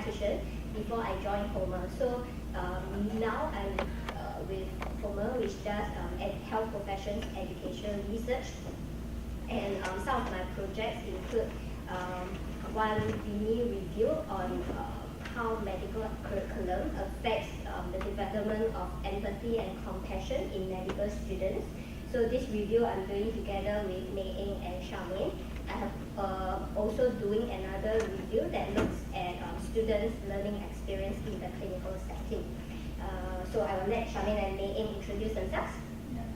statistician before I joined Homer. So now I'm with Homer, which does health professions education research. And some of my projects include one mini review on how medical curriculum affects the development of empathy and compassion in medical students. So this review I'm doing together with Mei Eng and Charmaine. I have also doing another review that looks at students' learning experience in the clinical setting. So I will let Charmaine and Mei Eng introduce themselves.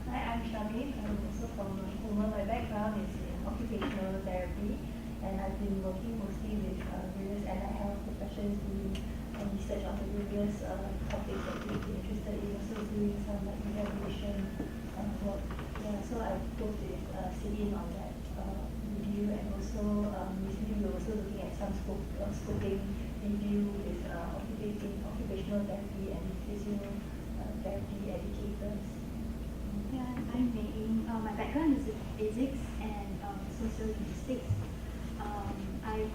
Hi, I'm Charmaine. I'm also from Homer. My background is in occupational therapy, and I've been working mostly with various allied health professions doing research on the various topics that we've been interested in, also doing some evaluation work. Yeah, so I both did sit in on that review, and also recently we're also looking at some scoping review with occupational therapy and physiotherapy educators. Yeah, I'm Mei Eng. My background is in physics and sociolinguistics.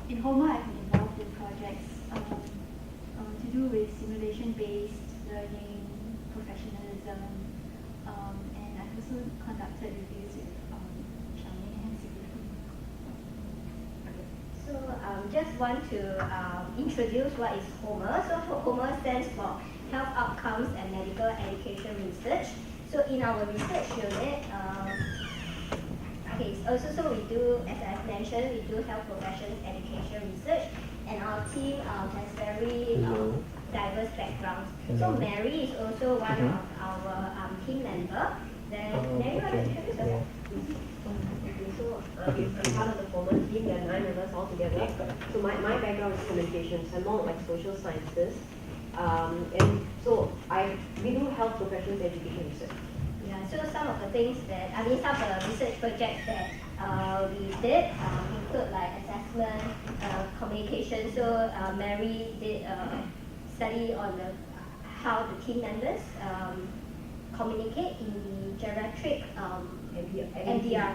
In Homer, I've been involved in projects to do with simulation-based learning, professionalism, and I've also conducted reviews with Charmaine and Sigrid. So just want to introduce what is Homer. So Homer stands for Health Outcomes and Medical Education Research. So in our research unit, so we do, as I've mentioned, we do health professions education research, and our team has very diverse backgrounds. So Mary is also one of our team member. Then Mary, want to introduce yourself? So I'm part of the Homer team. There are 9 of us all together. So my background is communications. I'm more like social sciences. And so we do health professions education research. Yeah, so some of the things that, some of the research projects that we did include like assessment, communication. So Mary did a study on how the team members communicate in the geriatric MDR,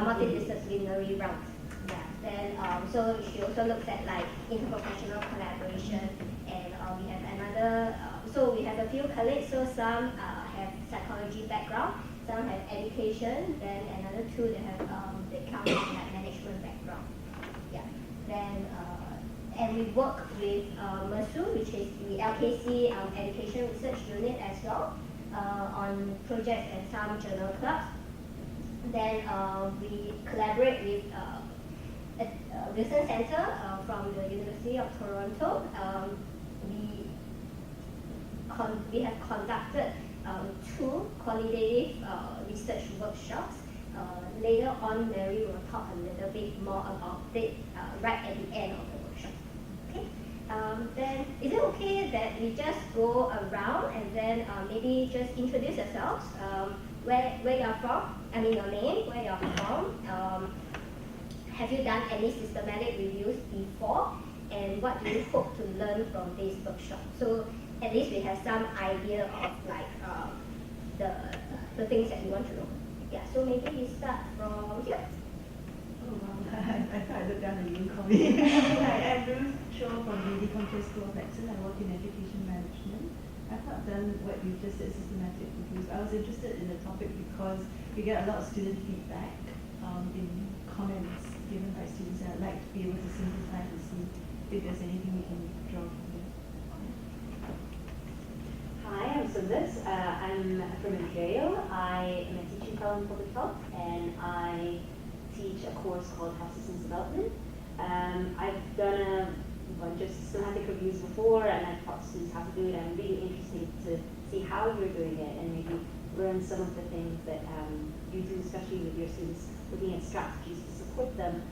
multidisciplinary round. Yeah. Then so she also looks at like interprofessional collaboration, and we have another. So we have a few colleagues. So some have psychology background, some have education. Then another 2 they have they come from like management background. Yeah. Then and we work with MERSU, which is the LKC Education Research Unit as well, on projects and some journal clubs. Then we collaborate with Wilson Center from the University of Toronto. We have conducted 2 qualitative research workshops. Later on, Mary will talk a little bit more about it right at the end of the workshop. Okay. Then is it okay that we just go around and then maybe just introduce yourselves? Where you're from? Your name, where you're from. Have you done any systematic reviews before? And what do you hope to learn from this workshop? So at least we have some idea of like the things that you want to know. Yeah, so maybe we start from here. Oh wow, I thought I looked down and you didn't call me. Hi, I'm Ruth Cho from the Control School of Medicine. I work in education management. I've not done what you just said, systematic reviews. I was interested in the topic because we get a lot of student feedback in comments given by students, and I'd like to be able to synthesize and see if there's anything we can draw from it. Hi, I'm Sundus. I'm from Ontario. I am a teaching fellow in public health, and I teach a course called Health Systems Development. I've done a bunch of systematic reviews before, and I've taught students how to do it. I'm really interested to see how you're doing it and maybe learn some of the things that you do, especially with your students, looking at strategies to support them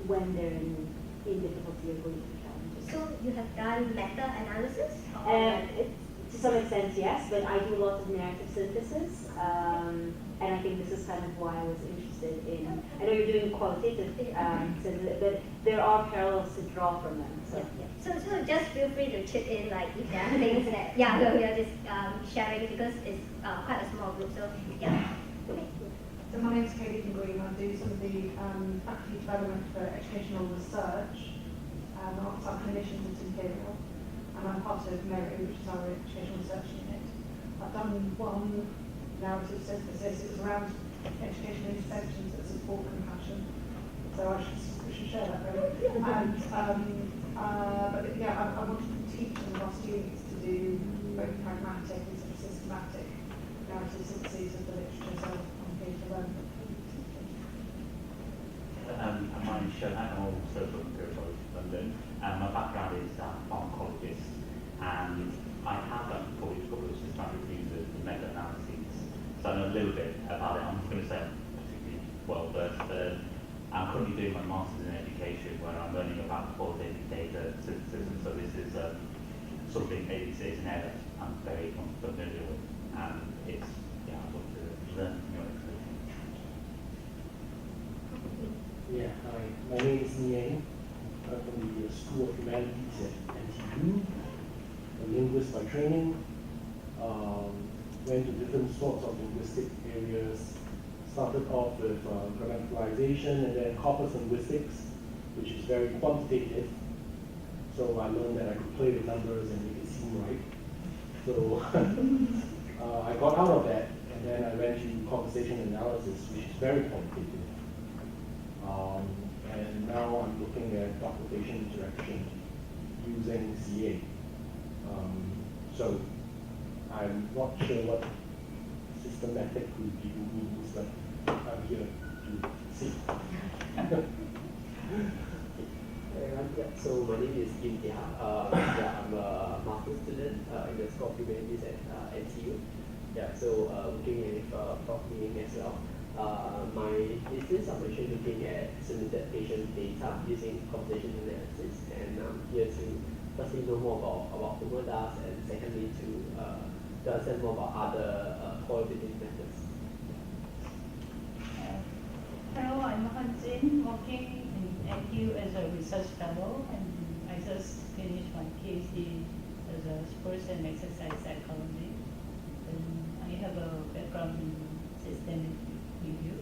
when they're in difficulty or going through challenges. So you have done meta-analysis? To some extent, yes, but I do a lot of narrative synthesis, and I think this is kind of why I was interested in. I know you're doing qualitative synthesis, but there are parallels to draw from them. So. Yeah. So just feel free to chip in, like if there are things that we are just sharing because it's quite a small group. So yeah. Okay. So my name is Katie from Green. I do some of the faculty development for educational research, some clinicians at Imperial. part of MERI, which is our educational research unit. I've done one narrative synthesis. It was around educational interventions that support compassion. So we should share that very. And but yeah, I wanted to teach some of our students to do both pragmatic and sort of systematic narrative syntheses of the literature. So I'm here to learn. My name is Charmaine. I'm also from Imperial College London. My background is pharmacologist, and I have published systematic reviews of meta-analyses, so I know a little bit about it. I'm not going to say I'm particularly well versed, but I'm currently doing my master's in education, where I'm learning about qualitative data synthesis, and so this is something maybe it's an area I'm very familiar with, and it's I'd love to learn from your experience. Yeah, hi. My name is Niang. I'm from the School of Humanities at NTU. A linguist by training. Went to different sorts of linguistic areas. Started off with grammaticalization and then corpus linguistics, which is very quantitative. So I learned that I could play with numbers and make it seem right. So I got out of that, and then I went to conversation analysis, which is very quantitative. And now I'm looking at documentation interaction using CA. So I'm not sure what systematic review means, but I'm here to see. So my name is Kim Tia. I'm a master's student in the School of Humanities at NTU. So working with Prof. Ming as well. My thesis, I'm actually looking at submitted patient data using computational analysis, and I'm here to firstly know more about Homodas, and secondly to understand more about other qualitative methods. Hello, I'm Han Jin, working in NTU as a research fellow, and I just finished my PhD as a sports and exercise psychology. And I have a background in systemic review,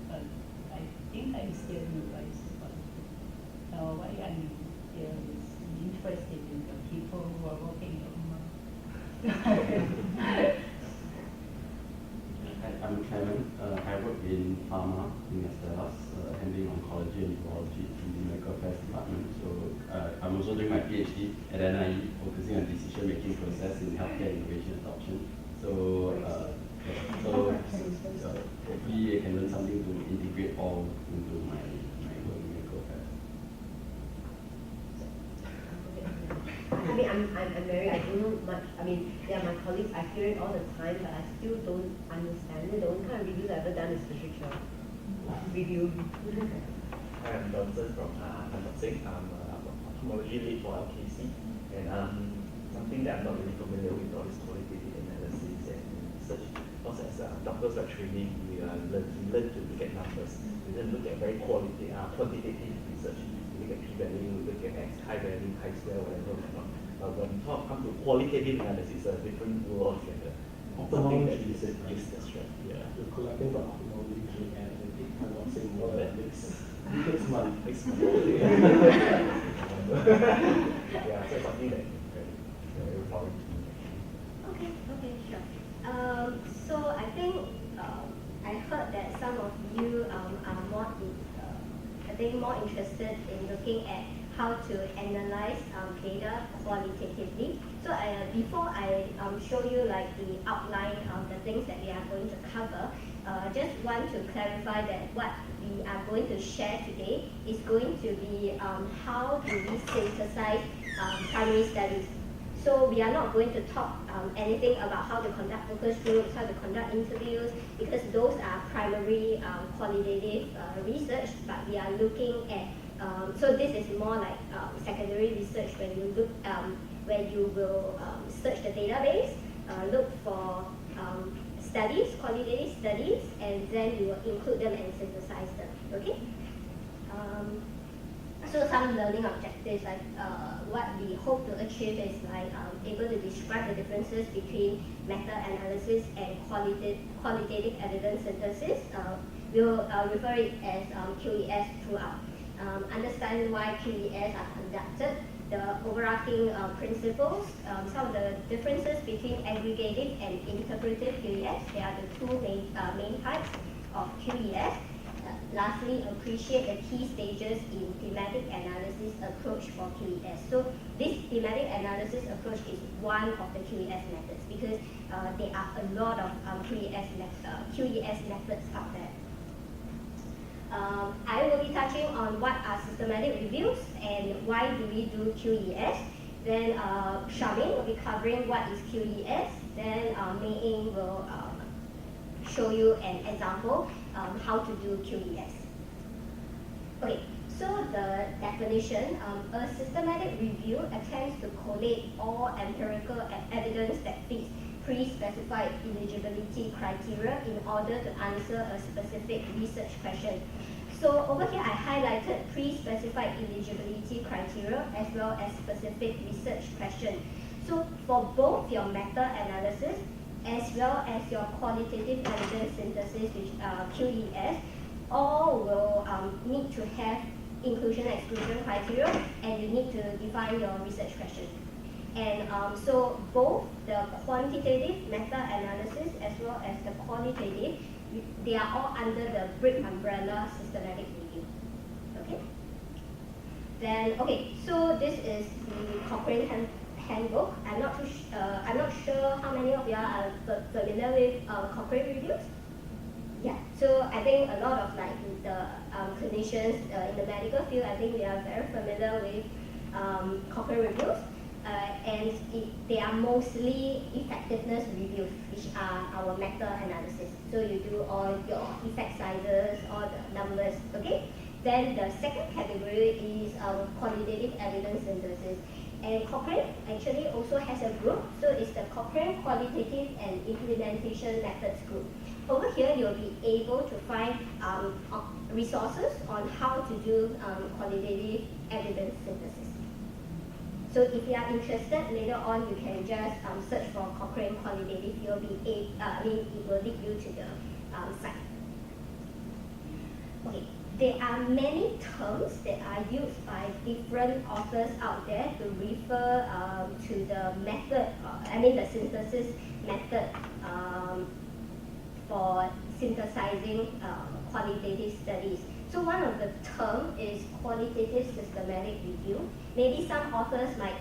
but I think I'm still new guys. Now why I'm here is interested in the people who are working on I'm Kevin. I work in pharma in Astellas, handling oncology and urology in the medical affairs department. So I'm also doing my PhD at NIE, focusing on decision-making process in healthcare innovation adoption. So hopefully I can learn something to integrate all into my work in medical affairs. I mean, I'm very, I don't know much. I mean, they are my colleagues, I hear it all the time, but I still don't understand it. The only kind of reviews I've ever done is literature review. I'm Johnson from Thematic. I'm ophthalmology lead for LKC, and something that I'm not really familiar with all this qualitative analysis and research. Because as doctors are training, we learn to look at numbers. We then look at very quantitative research. We look at p-value, we look at high value, high square, whatever. But when we come to qualitative analysis, a different world altogether. Ophthalmology is it? Yes, that's right. Yeah. You're collecting from ophthalmology to analytics. I'm not saying more than this. It's money. It's money. Yeah, so something that very empowering to me. Okay, sure. So I think I heard that some of you are more interested in looking at how to analyze data qualitatively. So before I show you like the outline of the things that we are going to cover, just want to clarify that what we are going to share today is going to be how do we synthesize primary studies. So we are not going to talk anything about how to conduct focus groups, how to conduct interviews, because those are primary qualitative research, but we are looking at, so this is more like secondary research when you look, where you will search the database, look for studies, qualitative studies, and then you will include them and synthesize them, okay? So some learning objectives, like what we hope to achieve is like able to describe the differences between meta-analysis and qualitative evidence synthesis. We'll refer it as QES throughout. Understand why QES are conducted, the overarching principles, some of the differences between aggregative and interpretive QES. There are the two main types of QES. Lastly, appreciate the key stages in thematic analysis approach for QES. So this thematic analysis approach is one of the QES methods because there are a lot of QES methods out there. I will be touching on what are systematic reviews and why do we do QES. Then Charmaine will be covering what is QES. Then Mei Ying will show you an example how to do QES. Okay, so the definition, a systematic review attempts to collate all empirical evidence that fits pre-specified eligibility criteria in order to answer a specific research question. So over here I highlighted pre-specified eligibility criteria as well as specific research question. So for both your meta-analysis as well as your qualitative evidence synthesis, which QES, all will need to have inclusion and exclusion criteria, and you need to define your research question. And so both the quantitative meta-analysis as well as the qualitative, they are all under the BRIC umbrella systematic review. Okay. Then so this is the Cochrane handbook. I'm not sure how many of you are familiar with Cochrane reviews. Yeah, so I think a lot of like the clinicians in the medical field, I think they are very familiar with Cochrane reviews, and they are mostly effectiveness reviews, which are our meta-analysis. So you do all your effect sizes, all the numbers, okay? Then the second category is qualitative evidence synthesis. And Cochrane actually also has a group, so it's the Cochrane Qualitative and Implementation Methods group. Over here, you'll be able to find resources on how to do qualitative evidence synthesis. So if you are interested, later on you can just search for Cochrane Qualitative. It will lead you to the site. Okay. There are many terms that are used by different authors out there to refer to the method, the synthesis method for synthesizing qualitative studies. So one of the terms is qualitative systematic review. Maybe some authors might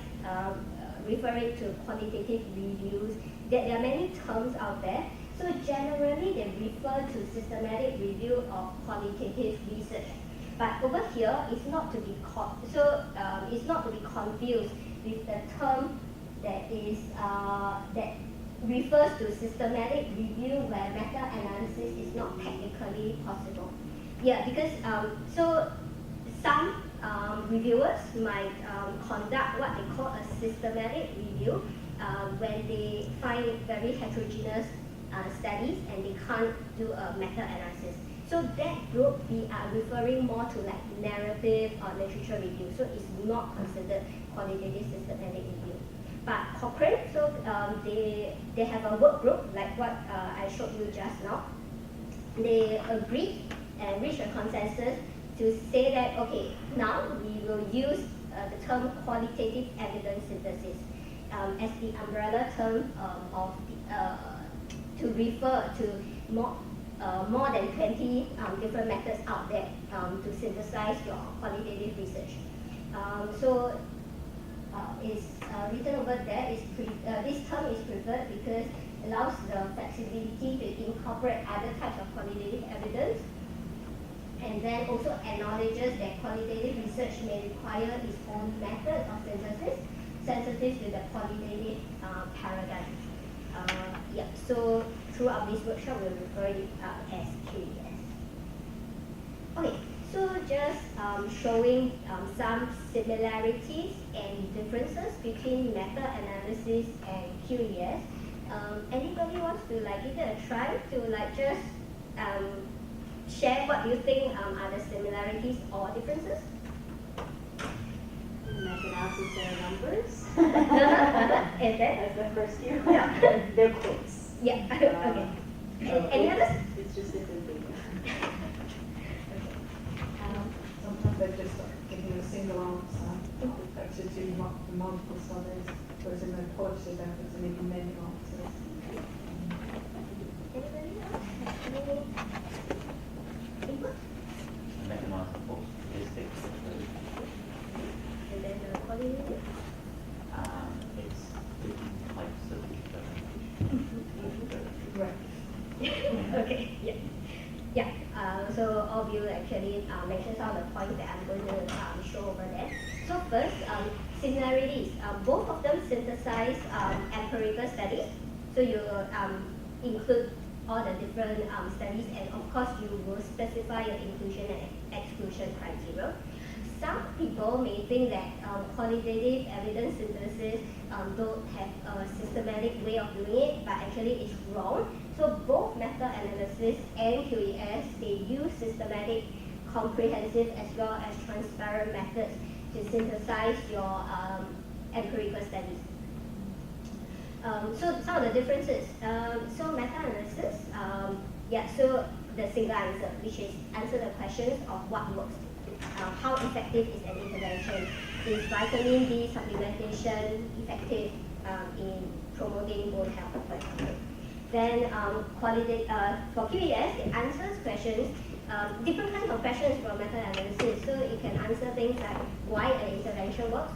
refer it to qualitative reviews. There are many terms out there. So generally, they refer to systematic review of qualitative research. But over here, it's not to be confused with the term that is that refers to systematic review where meta-analysis is not technically possible. Yeah, because so some reviewers might conduct what they call a systematic review when they find very heterogeneous studies and they can't do a meta-analysis. So that group, we are referring more to like narrative or literature review. So it's not considered qualitative systematic review. But Cochrane, so they have a work group like what I showed you just now. They agreed and reached a consensus to say that, okay, now we will use the term qualitative evidence synthesis as the umbrella term of to refer to more than 20 different methods out there to synthesize your qualitative research. So it's written over there. This term is preferred because it allows the flexibility to incorporate other types of qualitative evidence, and then also acknowledges that qualitative research may require its own method of synthesis sensitive to the qualitative paradigm. So throughout this workshop, we'll refer it as QES. Okay, so just showing some similarities and differences between meta-analysis and QES. Anybody wants to like give it a try to like just share what you think are the similarities or differences? Meta-analysis, there are numbers. Is that? As the first year. Yeah. They're quotes. Yeah. Okay. Any others? It's just different things. Sometimes they just start giving you a single answer. affected to multiple studies, whereas in the qualitative efforts are making many answers. Anybody else have any input? Mechanized for statistics. And then the qualitative? It's different types of experimentation. Right. Okay, yeah. Yeah, so all of you actually mentioned some of the points that I'm going to show over there. So first, similarities. Both of them synthesize empirical studies. So you include all the different studies, and of course you will specify your inclusion and exclusion criteria. Some people may think that qualitative evidence synthesis don't have a systematic way of doing it, but actually it's wrong. So both meta-analysis and QES, they use systematic, comprehensive, as well as transparent methods to synthesize your empirical studies. So some of the differences. So meta-analysis, so the single answer, which is answer the questions of what works. How effective is an intervention? Is vitamin D supplementation effective in promoting bone health, for example? Then for QES, it answers questions, different kinds of questions from meta-analysis. So it can answer things like why an intervention works.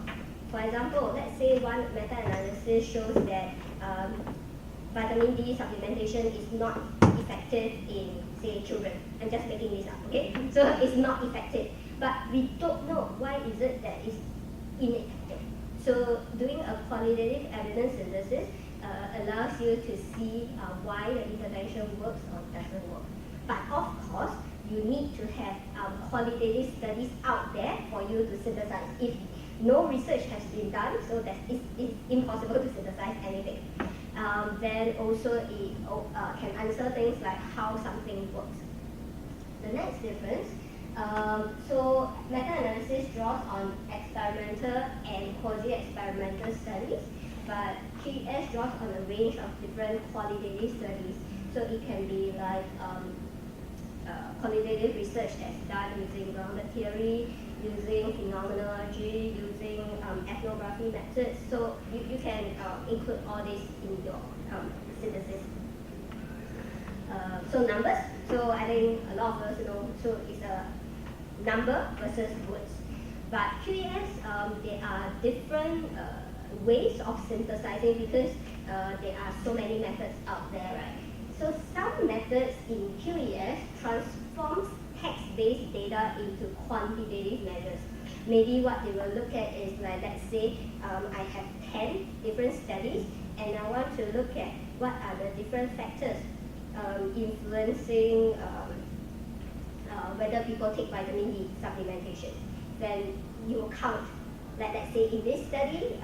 For example, let's say one meta-analysis shows that vitamin D supplementation is not effective in, say, children. I'm just making this up, okay? So it's not effective. But we don't know why is it that it's ineffective. So doing a qualitative evidence synthesis allows you to see why the intervention works or doesn't work. But of course, you need to have qualitative studies out there for you to synthesize. If no research has been done, so that it's impossible to synthesize anything. Then also it can answer things like how something works. The next difference, so meta-analysis draws on experimental and quasi-experimental studies, but QES draws on a range of different qualitative studies. So it can be like qualitative research that's done using grounded theory, using phenomenology, using ethnography methods. So you can include all this in your synthesis. So numbers. So I think a lot of us know. So it's a number versus words. But QES, there are different ways of synthesizing because there are so many methods out there, right? So some methods in QES transforms text-based data into quantitative measures. Maybe what they will look at is like, let's say I have 10 different studies and I want to look at what are the different factors influencing whether people take vitamin D supplementation. Then you will count, like let's say in this study,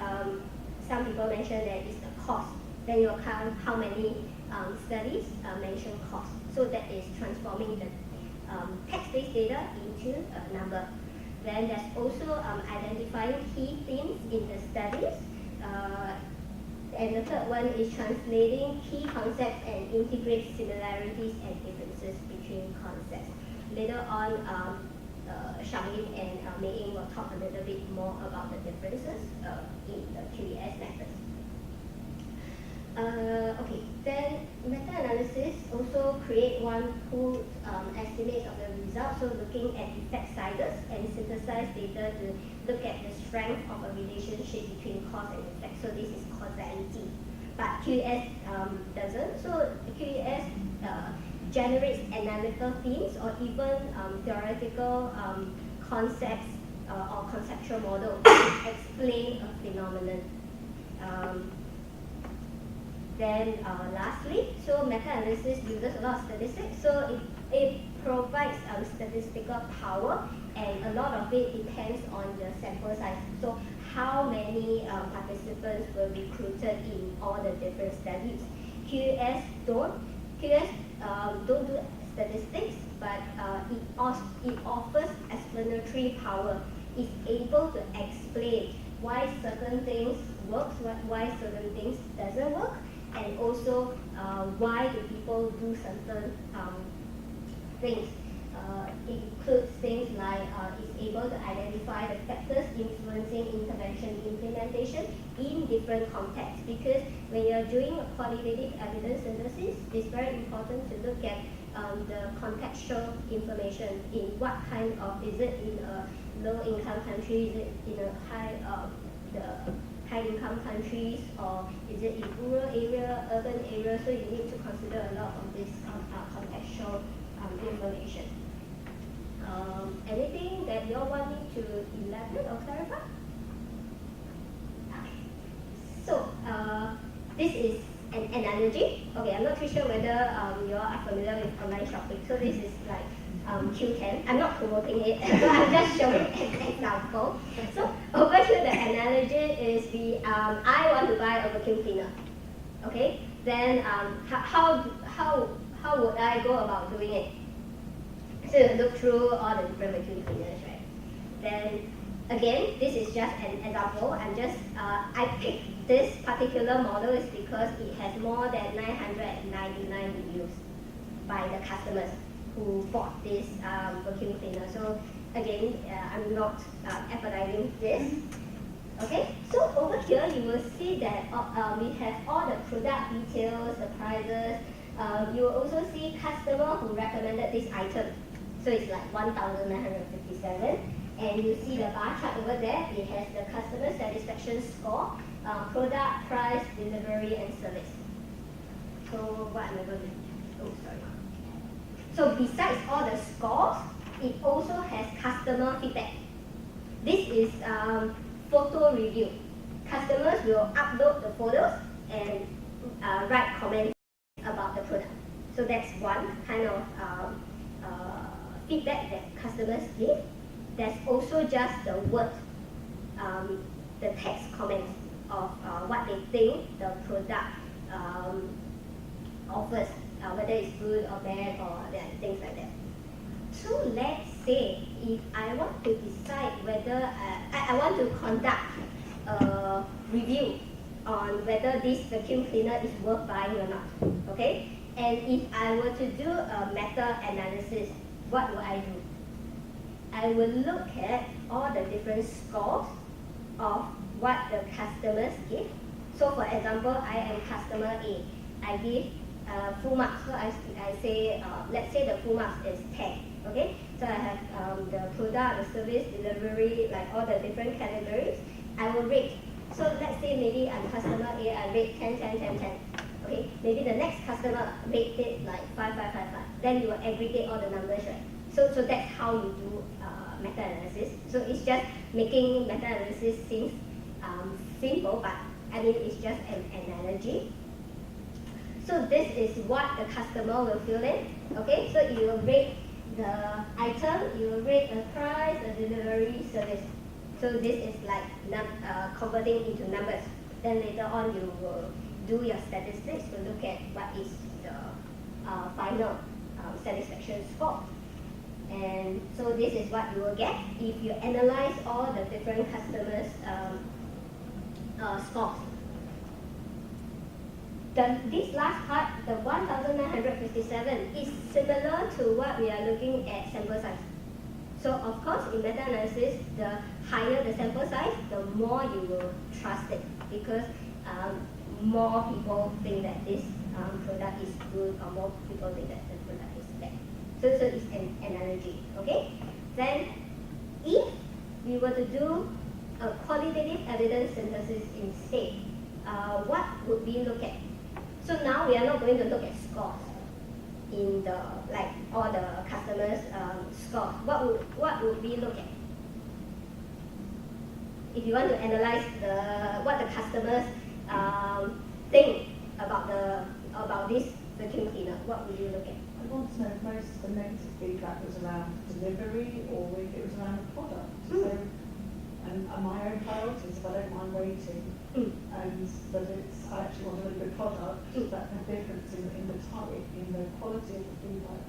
some people mention that it's the cost. Then you will count how many studies mention cost. So that is transforming the text-based data into a number. Then there's also identifying key themes in the studies. And the third one is translating key concepts and integrate similarities and differences between concepts. Later on, Charmaine and Mei Ying will talk a little bit more about the differences in the QES methods. Okay, then meta-analysis also create one pooled estimate of the results, so looking at effect sizes and synthesize data to look at the strength of a relationship between cause and effect. So this is causality. But QES doesn't. So QES generates analytical themes or even theoretical concepts or conceptual models to explain a phenomenon. Then lastly, so meta-analysis uses a lot of statistics, so it provides statistical power, and a lot of it depends on the sample size. So how many participants were recruited in all the different studies. QES don't do statistics, but it offers explanatory power. It's able to explain why certain things works, why certain things doesn't work, and also why do people do certain things. It includes things like it's able to identify the factors influencing intervention implementation in different contexts. Because when you're doing a qualitative evidence synthesis, it's very important to look at the contextual information in what kind of, is it in a low-income country, is it in a high-income countries, or is it in rural area, urban area? So you need to consider a lot of this contextual information. Anything that you all want me to elaborate or clarify? Okay. So this is an analogy. Okay, I'm not too sure whether you all are familiar with online shopping. So this is like Q10. I'm not promoting it, so I'm just showing an example. So over here, the analogy is I want to buy a vacuum cleaner. Okay, then how would I go about doing it? So you look through all the different vacuum cleaners, right? Then again, this is just an example. I picked this particular model is because it has more than 999 reviews by the customers who bought this vacuum cleaner. So again, I'm not advertising this. Okay, so over here you will see that we have all the product details, the prices. You will also see customer who recommended this item. So it's like 1,957. And you see the bar chart over there. It has the customer satisfaction score, product, price, delivery, and service. So what am I going to do? Oh, sorry. So besides all the scores, it also has customer feedback. This is photo review. Customers will upload the photos and write comments about the product. So that's one kind of feedback that customers give. There's also just the word, the text comments of what they think the product offers, whether it's good or bad or things like that. So let's say if I want to decide whether I want to conduct a review on whether this vacuum cleaner is worth buying or not, okay? And if I were to do a meta-analysis, what would I do? I will look at all the different scores of what the customers give. So for example, I am customer A. I give full marks. So I say, let's say the full marks is 10. Okay? So I have the product, the service, delivery, like all the different categories. I will rate. So let's say maybe I'm customer A, I rate 10, 10, 10, 10. Okay? Maybe the next customer rate it like 5, 5, 5, 5. Then you will aggregate all the numbers, right? So that's how you do meta-analysis. So it's just making meta-analysis seems simple, but I mean it's just an analogy. So this is what the customer will fill in. Okay, so you will rate the item, you will rate the price, the delivery, service. So this is like converting into numbers. Then later on you will do your statistics to look at what is the final satisfaction score. And so this is what you will get if you analyze all the different customers' scores. This last part, the 1,957, is similar to what we are looking at sample size. So of course, in meta-analysis, the higher the sample size, the more you will trust it, because more people think that this product is good, or more people think that the product is bad. So it's an analogy, okay? Then, if we were to do a qualitative evidence synthesis instead, what would we look at? So now we are not going to look at scores in the, like all the customers' scores. What would we look at? If you want to analyze what the customers think about this vacuum cleaner, what would you look at? I want to know if most of the negative feedback was around delivery or if it was around the product. So, and my own priorities, if I don't mind waiting, and that I actually want a really good product, that can difference in the type, in the quality of the feedback.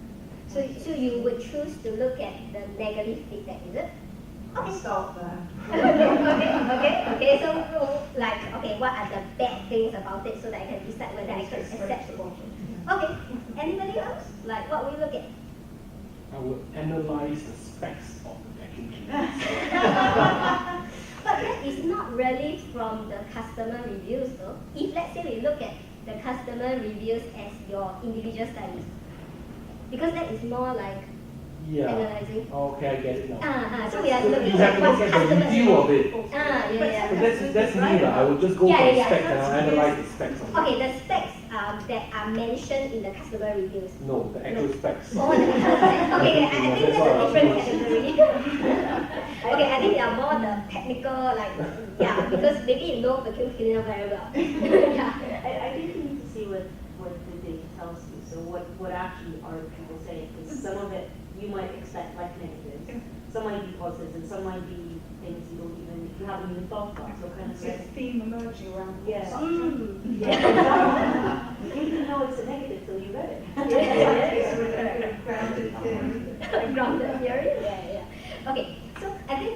So you would choose to look at the negative feedback, is it? I'll start there. Okay. So like, what are the bad things about it so that I can decide whether I can accept it? Okay. Anybody else? Like, what will you look at? I would analyze the specs of the vacuum cleaner. But that is not really from the customer reviews though. If let's say we look at the customer reviews as your individual studies, because that is more like Yeah. analyzing. Okay, I get it now. So we are So looking you have at to what look at the customer review of it. yeah. But that's me, lah. I would just go Yeah, for the yeah, specs yeah. and I'll analyze the specs of it. Okay, the specs that are mentioned in the customer reviews. No, the actual specs. Oh, the actual specs. Okay, I think that's a different category. Okay, I think they are more the technical, like, yeah, because maybe you know vacuum cleaner very well. Yeah. I think you need to see what the data tells you. So what actually are people saying? Because some of it you might expect like negatives, some might be positives, and some might be things you haven't even thought about. So kind of So it's a theme emerging around Yeah. consumption. Yeah, exactly. You didn't know it's a negative till you read it. It's a grounded theory. Grounded theory? Yeah. Okay, so I think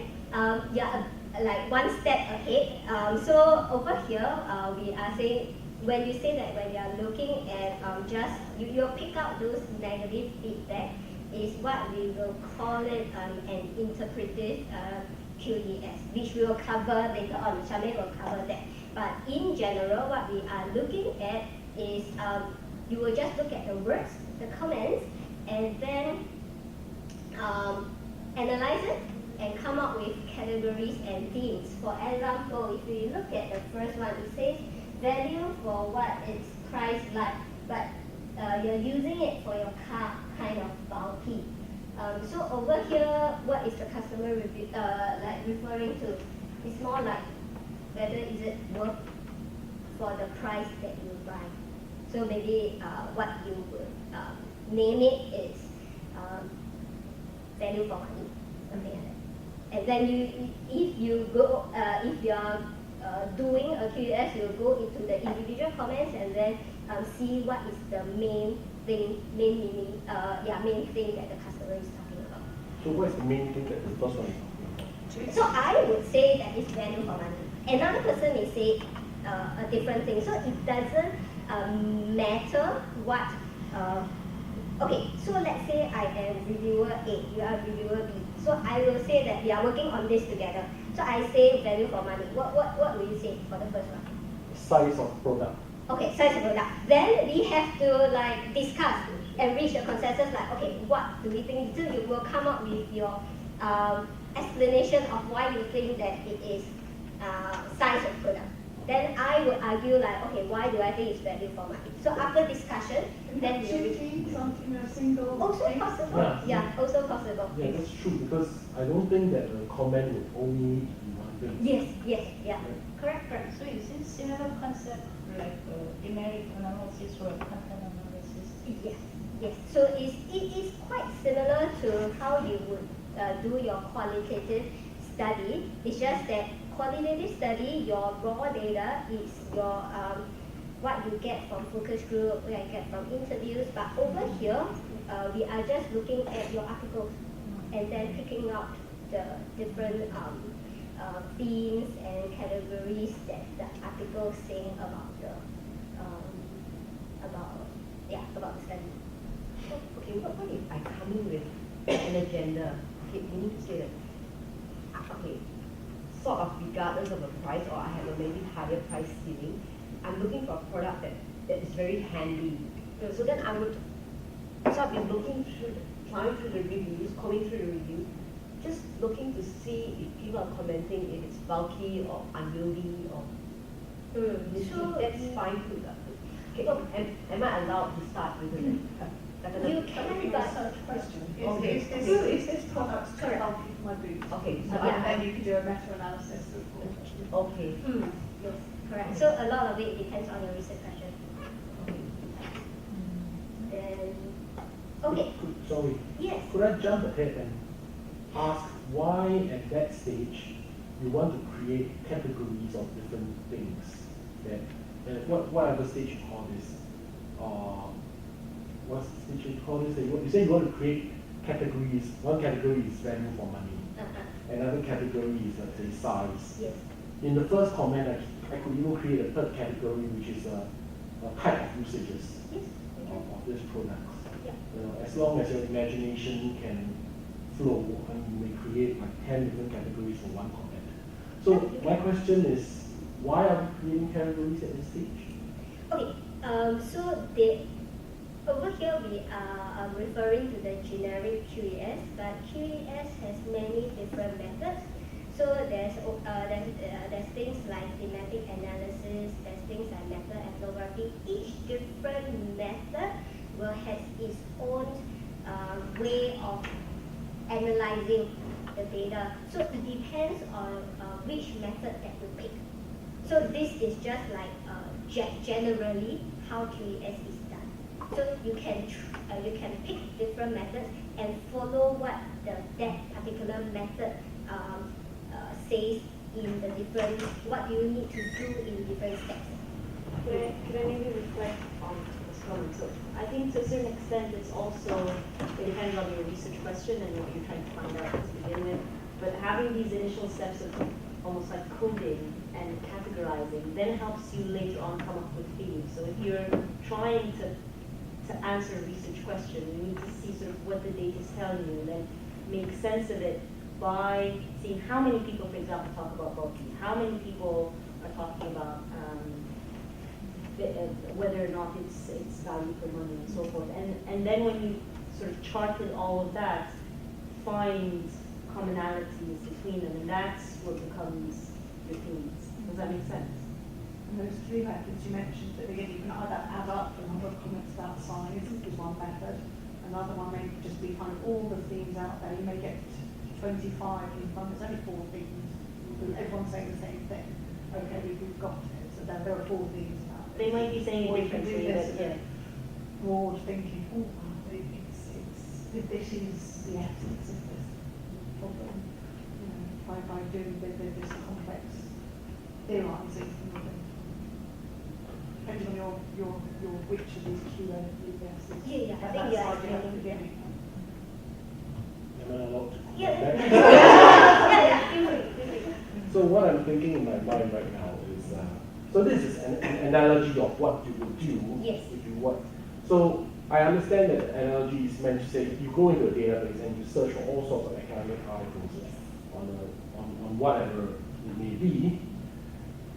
like one step ahead. So over here, we are saying, when you say that when you are looking at just, you'll pick out those negative feedback, is what we will call it an interpretive QES, which we will cover later on. Charmaine will cover that. But in general, what we are looking at is you will just look at the words, the comments, and then analyze it and come up with categories and themes. For example, if we look at the first one, it says value for what it's priced like, but you're using it for your car, kind of bulky. So over here, what is the customer review, like referring to? It's more like whether is it worth for the price that you buy. So maybe what you would name it is value for money, something like that. And then if you are doing a QS, you go into the individual comments and then see what is the main thing that the customer is talking about. So what is the main thing that the first one is talking about? So I would say that it's value for money. Another person may say a different thing. So it doesn't matter what. Okay, so let's say I am reviewer A, you are reviewer B. So I will say that we are working on this together. So I say value for money. What will you say for the first one? Size of product. Okay, size of product. Then we have to like discuss and reach a consensus like, okay, what do we think? So you will come up with your explanation of why you think that it is size of product. Then I would argue like, okay, why do I think it's value for money? So after discussion, then we will something a single also possible. Yeah, also possible. Yeah, that's true, because I don't think that the comment would only be one thing. Yes, yeah. Correct. So is it similar concept like embarking analysis or content analysis? Yes. So it is quite similar to how you would do your qualitative study. It's just that qualitative study, your raw data is your what you get from focus group, what you get from interviews. But over here, we are just looking at your articles and then picking out the different themes and categories that the articles saying about the about the study. Okay, what if I come in with an agenda? Okay, we need to say that, okay, sort of regardless of the price, or I have a maybe higher price ceiling, I'm looking for a product that is very handy. So then I've been looking through, trying through the reviews, combing through the reviews, just looking to see if people are commenting if it's bulky or unwieldy or So that's fine too. Okay, am I allowed to start with you can, but research question. Okay. Is this product too bulky for my boots? Okay, so And then you can do a meta-analysis of okay. yes, correct. So a lot of it depends on your research question. Then, okay, Sorry. yes. Could I jump ahead and ask why at that stage you want to create categories of different things? What other stage you call this? What's the stage you call this? You say you want to create categories. One category is value for money. Another category is, let's say, size. Yes. In the first comment, I could even create a third category, which is a type of usages Yes. of this products. As long as your imagination can flow, and you may create like 10 different categories for one comment. So my question is, why are we creating categories at this stage? Okay, so over here we are referring to the generic QES, but QES has many different methods. So there's things like thematic analysis, there's things like method ethnography. Each different method will have its own way of analyzing the data. So it depends on which method that you pick. So this is just like generally how QES is done. So you can pick different methods and follow what that particular method says in the different, what you need to do in different steps. Could I maybe reflect on this comment? So I think to a certain extent it depends on your research question and what you're trying to find out to begin with. But having these initial steps of almost like coding and categorizing then helps you later on come up with themes. So if you're trying to answer a research question, you need to see sort of what the data is telling you and then make sense of it by seeing how many people, for example, talk about bulky, how many people are talking about whether or not it's value for money and so forth. And then when you sort of charted all of that, find commonalities between them, and that's what becomes your themes. Does that make sense? And those three methods you mentioned at the beginning, you can either add up the number of comments about size, is one method. Another one may just be kind of all the themes out there. You may get 25 in front, there's only 4 themes. Everyone's saying the same thing. Okay, we've got it. So then there are 4 themes about it. They might be saying Or it you can do differently, this but yeah. broad thinking, this is the essence of this problem. You know, by doing this complex theorizing. Depending on your which of these QESs. Yeah, I think that's you're how you have to explaining, do yeah. it. Am I allowed to Yeah. comment? Yeah, feel free. So what I'm thinking in my mind right now is, so this is an analogy of what you would do Yes. if you want. So I understand that the analogy is meant to say you go into a database and you search for all sorts of academic articles on whatever it may be,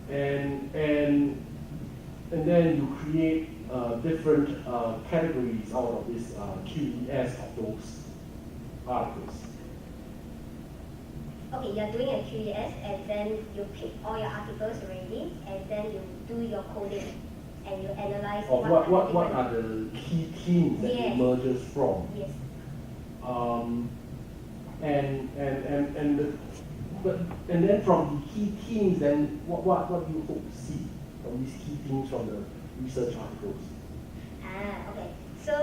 and then you create different categories out of this QES of those articles. Okay, you're doing a QES and then you pick all your articles already and then you do your coding and you analyze Of what are the key themes that Yes. emerges from? Yes. And then from the key themes, then what do you hope to see from these key themes from the research articles? Okay. So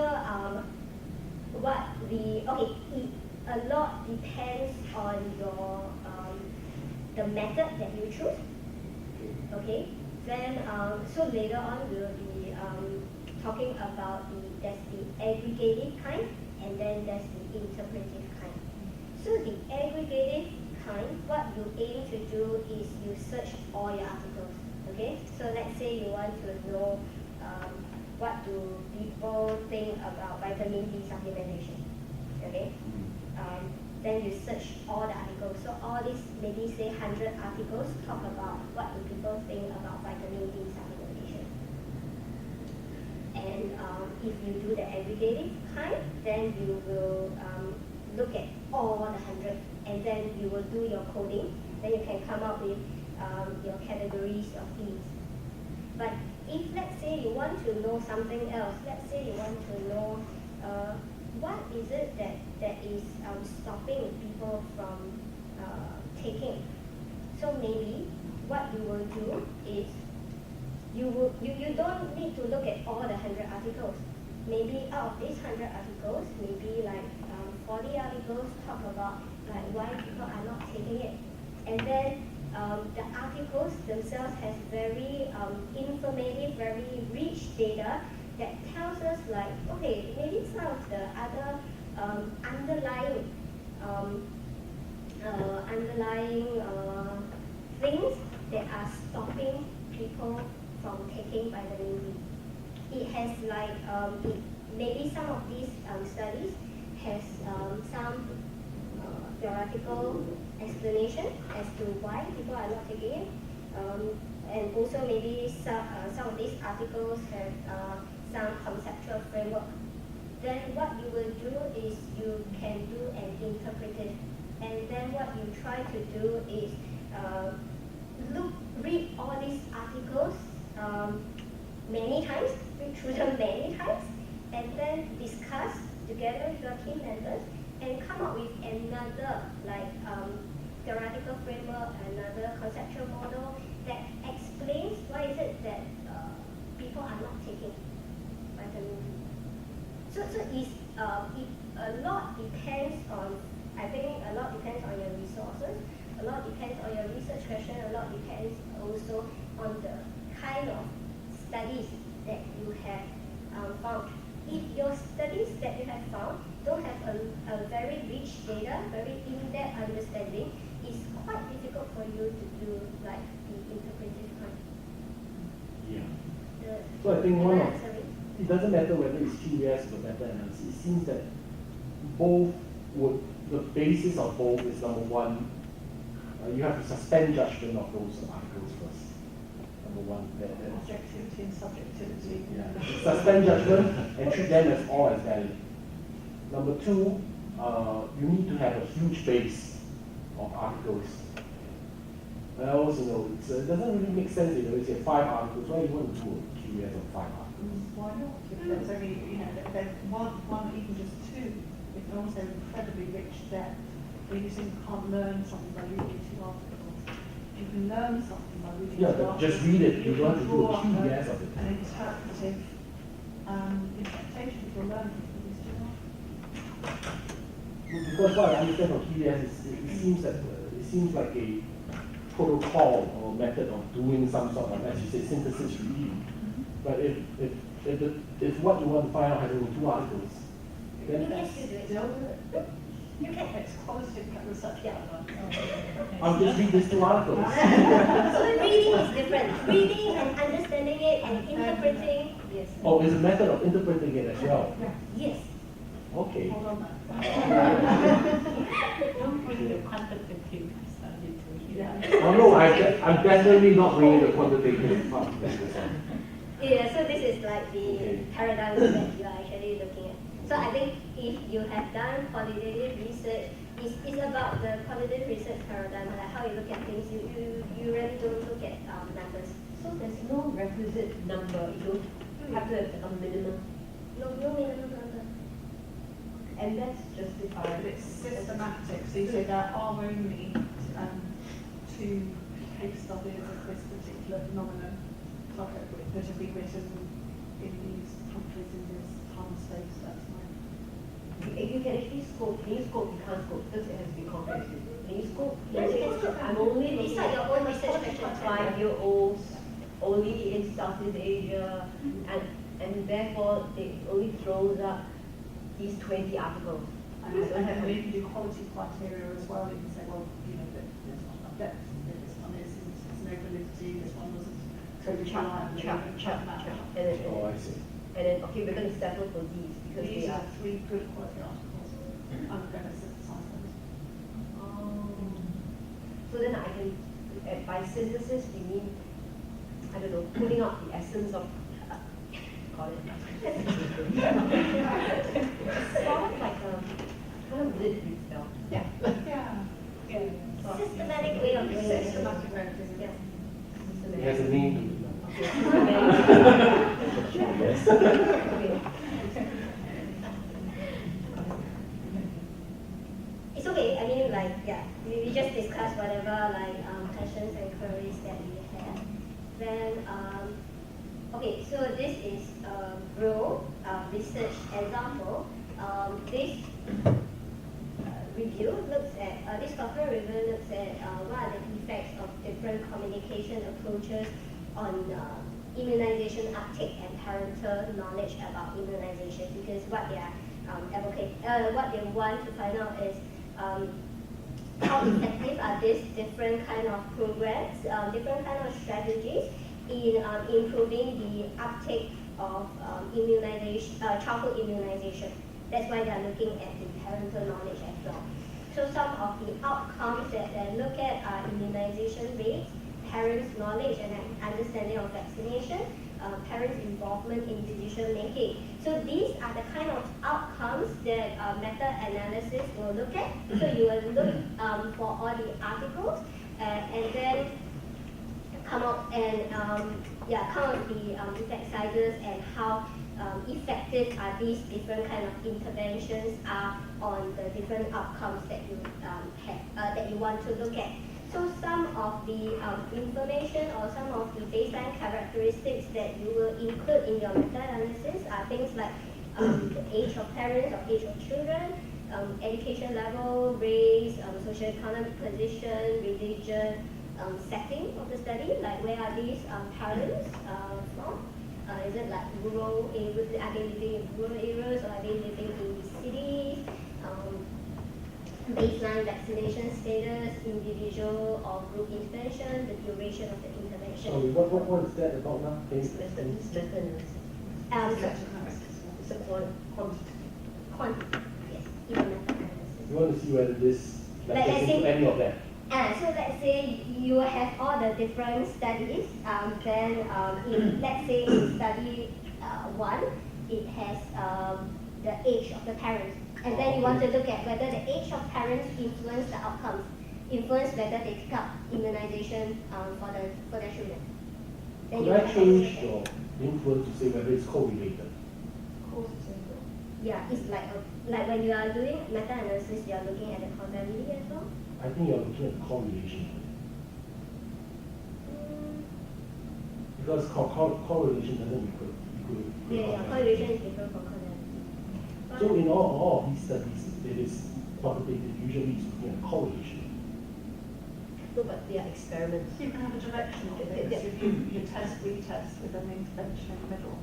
a lot depends on your the method that you choose. Okay. Then so later on we'll be talking about there's the aggregative kind and then there's the interpretive kind. So the aggregative kind, what you aim to do is you search all your articles. Okay. So let's say you want to know what do people think about vitamin D supplementation. Okay. Then you search all the articles. So all these, maybe say 100 articles, talk about what do people think about vitamin D supplementation. And if you do the aggregative kind, then you will look at all the 100, and then you will do your coding. Then you can come up with your categories of themes. But if let's say you want to know something else, let's say you want to know what is it that is stopping people from taking. So maybe what you will do is you don't need to look at all the 100 articles. Maybe out of these 100 articles, maybe like 40 articles talk about like why people are not taking it. And then the articles themselves has very informative, very rich data that tells us like, okay, maybe some of the other underlying things that are stopping people from taking vitamin D. It has like maybe some of these studies has some theoretical explanation as to why people are not taking it. And also maybe some of these articles have some conceptual framework. Then what you will do is you can do an interpretive. And then what you try to do is read all these articles many times, read through them many times, and then discuss together with your team members and come up with another theoretical framework, another conceptual model that explains why is it that people are not taking vitamin D. So it a lot depends on, I think a lot depends on your resources, a lot depends on your research question, a lot depends also on the kind of studies that you have found. If your studies that you have found don't have a very rich data, very in-depth understanding, it's quite difficult for you to do like the interpretive kind. Yeah. So I think it doesn't matter whether it's QS or meta-analysis. It seems that the basis of both is number one, you have to suspend judgment of those articles first. Number one. Objectivity and subjectivity. Yeah. Suspend judgment and treat them as all as valid. Number two, you need to have a huge base of articles. Else, it doesn't really make sense if you say 5 articles. Why you want to do a QS of 5 articles? Why not? If there's only, one, even just 2, it can also incredibly rich depth. You can't learn something by reading 2 articles. You can learn something by reading 2 articles. Just read it. You don't have to do a QS of it. An interpretive interpretation for learning from these 2 articles. Because what I understand from QS is it seems like a protocol or method of doing some sort of, as you say, synthesis review. But if what you want to find out has only 2 articles, then You can still do it. You can. It's qualitative research. Yeah. I'll just read these 2 articles. So reading is different. Reading and understanding it and interpreting. Yes. Oh, it's a method of interpreting it as well. Yes. Okay. Hold on. Don't bring the quantitative study to here. Oh no, I'm definitely not bringing the quantitative part of this one. Yeah, so this is like the paradigm that you are actually looking at. So I think if you have done qualitative research, it's about the qualitative research paradigm, like how you look at things. You really don't look at numbers. So there's no requisite number. You don't have to have a minimum. No minimum number. And that's justified. But it's systematic, so you say there are only 2 case studies of this particular phenomenon that have been written in these countries in this time and space. That's fine. If you can actually scope, can you scope? You can't scope because it has to be comprehensive. Can you scope? Yes, you can scope. I'm only These looking are your own at research questions. 5-year-olds only in Southeast Asia, and therefore it only throws up these 20 articles. And you can do quality criteria as well. You can say, well, that there's not enough depth. This one is, there's no validity. This one wasn't totally Chap. Oh, I see. And then, okay, we're going to settle for these because these they are are. 3 good quality articles. I'm going to synthesize those. So then I can, by synthesis, we mean, I don't know, pulling out the essence of, call it. Sort of like a kind of lit spell. Yeah. Systematic way of doing it. Systematic way of doing it. Yeah. It has a name. Yes. It's okay. I mean, we just discuss whatever questions and queries that we have. Then, okay, so this is a real research example. This review looks at, this software review looks at what are the effects of different communication approaches on immunization uptake and parental knowledge about immunization, because what they are what they want to find out is how effective are these different kind of programs, different kind of strategies in improving the uptake of immunization, childhood immunization. That's why they're looking at the parental knowledge as well. So some of the outcomes that they look at are immunization rates, parents' knowledge and understanding of vaccination, parents' involvement in decision making. So these are the kind of outcomes that meta-analysis will look at. So you will look for all the articles and then come up and come up with the effect sizes and how effective are these different kind of interventions are on the different outcomes that you that you want to look at. So some of the information or some of the baseline characteristics that you will include in your meta-analysis are things like the age of parents or age of children, education level, race, socioeconomic position, religion, setting of the study, like where are these parents from? Is it like rural areas, are they living in rural areas or are they living in cities? Baseline vaccination status, individual or group intervention, the duration of the intervention. Sorry, what is that about now? Meta-analysis. It's a quantity. Yes, even meta-analysis. You want to see whether this Like, gets into any of that? So let's say you have all the different studies, then let's say in study 1, it has the age of the parents. And then you want to look at whether the age of parents influence the outcomes, influence whether they take up immunization for their children. Then Could I change your influence to say whether it's correlated? Yeah, it's like when you are doing meta-analysis, you are looking at the causality as well. I think you're looking at correlation. Because correlation doesn't equal. Yeah, correlation is different from causality. So in all of these studies, it is quantitative, usually it's looking at correlation. No, but they are experiments. You can have a directional thing, so if you test, retest with an intervention in the middle.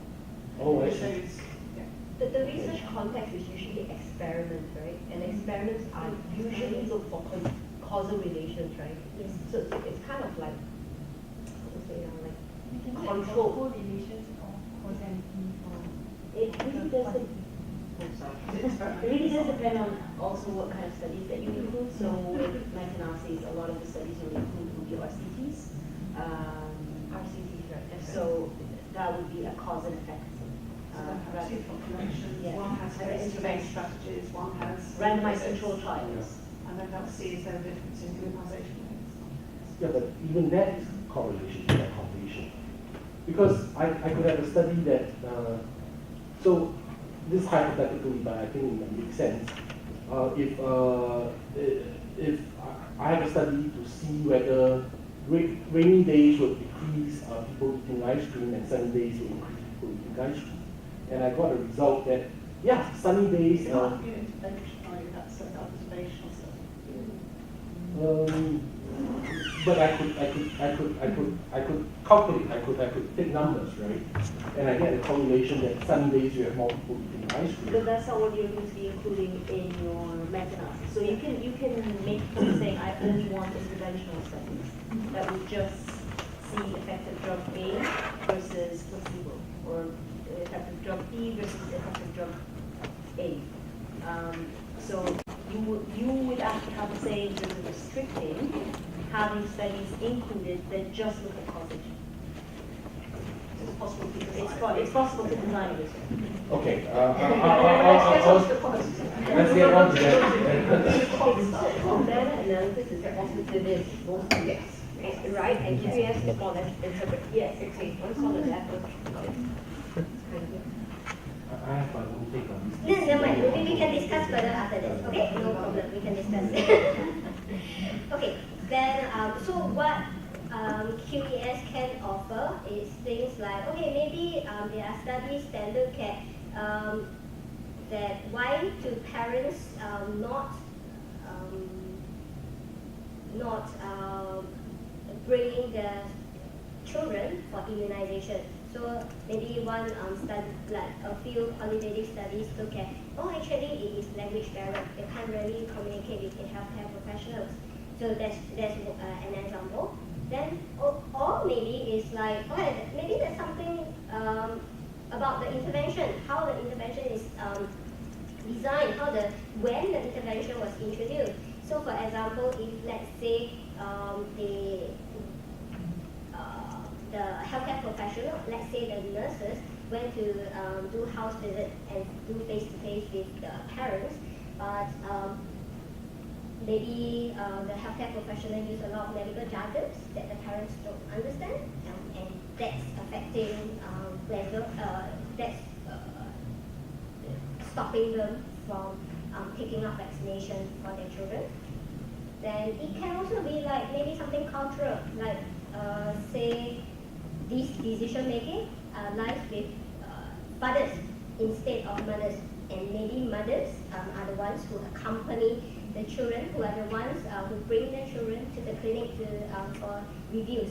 Oh, I It see. shows, yeah. The research context is usually experiments, right? And experiments are usually look for causal relations, right? Yes. So it's kind of like, how to say, like You can check control. for correlations or causality or It really does. It really does depend on also what kind of studies that you include. So with meta-analysis, a lot of the studies will include would be RCTs. RCTs, right? So that would be a cause and effect. So one has two populations, Yeah. one has face-to-face strategies, one has Randomized control trials. and then they'll see is there a difference in immunization rates. Yeah, but even that is correlation, not causation. Because I could have a study that, so this hypothetically, but I think it makes sense. If I have a study to see whether rainy days would decrease people eating ice cream and sunny days would increase people eating ice cream. And I got a result that, yeah, sunny days, It's not an intervention, that's an observational study. but I could calculate, I could take numbers, right? And I get a correlation that sunny days you have more people eating ice cream. But that's not what you're going to be including in your meta-analysis. So you can make saying I only want interventional studies that would just see effective drug A versus placebo, or effective drug B versus effective drug A. So you would actually have to say in terms of restricting, having studies included that just look at causation. It's possible to design. It's possible to design this. Okay, Let's let's get on to that. Meta-analysis is positivist mostly. Yes. Right? And QS is more or less interpret. Yes, okay. What's called an approach? I have my own take on this. Yes, never mind. We can discuss further after this. Okay, no problem. We can discuss. Okay, then so what QES can offer is things like, okay, maybe there are studies that look at that why do parents not bringing their children for immunization. So maybe one study, like a few qualitative studies look at, actually it is language barrier. They can't really communicate with the healthcare professionals. So that's an example. Then, or maybe it's like, maybe there's something about the intervention, how the intervention is designed, when the intervention was introduced. So for example, if let's say the healthcare professional, let's say the nurses, went to do house visit and do face-to-face with the parents, but maybe the healthcare professional use a lot of medical jargons that the parents don't understand, and that's affecting that's stopping them from taking up vaccination for their children. Then it can also be like maybe something cultural, like say this decision making lies with fathers instead of mothers, and maybe mothers are the ones who accompany the children, who are the ones who bring their children to the clinic for reviews,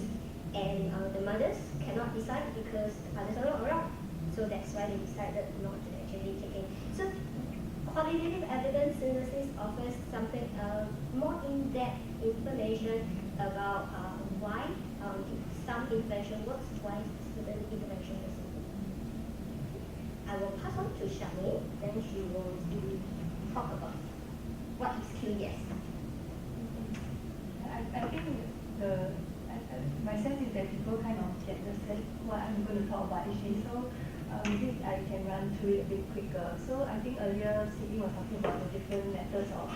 and the mothers cannot decide because the fathers are not around. So that's why they decided not to actually take it. So qualitative evidence synthesis offers something more in-depth information about why some intervention works, why certain intervention doesn't work. I will pass on to Charmaine, then she will talk about what is QES. I think my sense is that people kind of get the sense what I'm going to talk about actually. So maybe I can run through it a bit quicker. So I think earlier Cindy was talking about the different methods of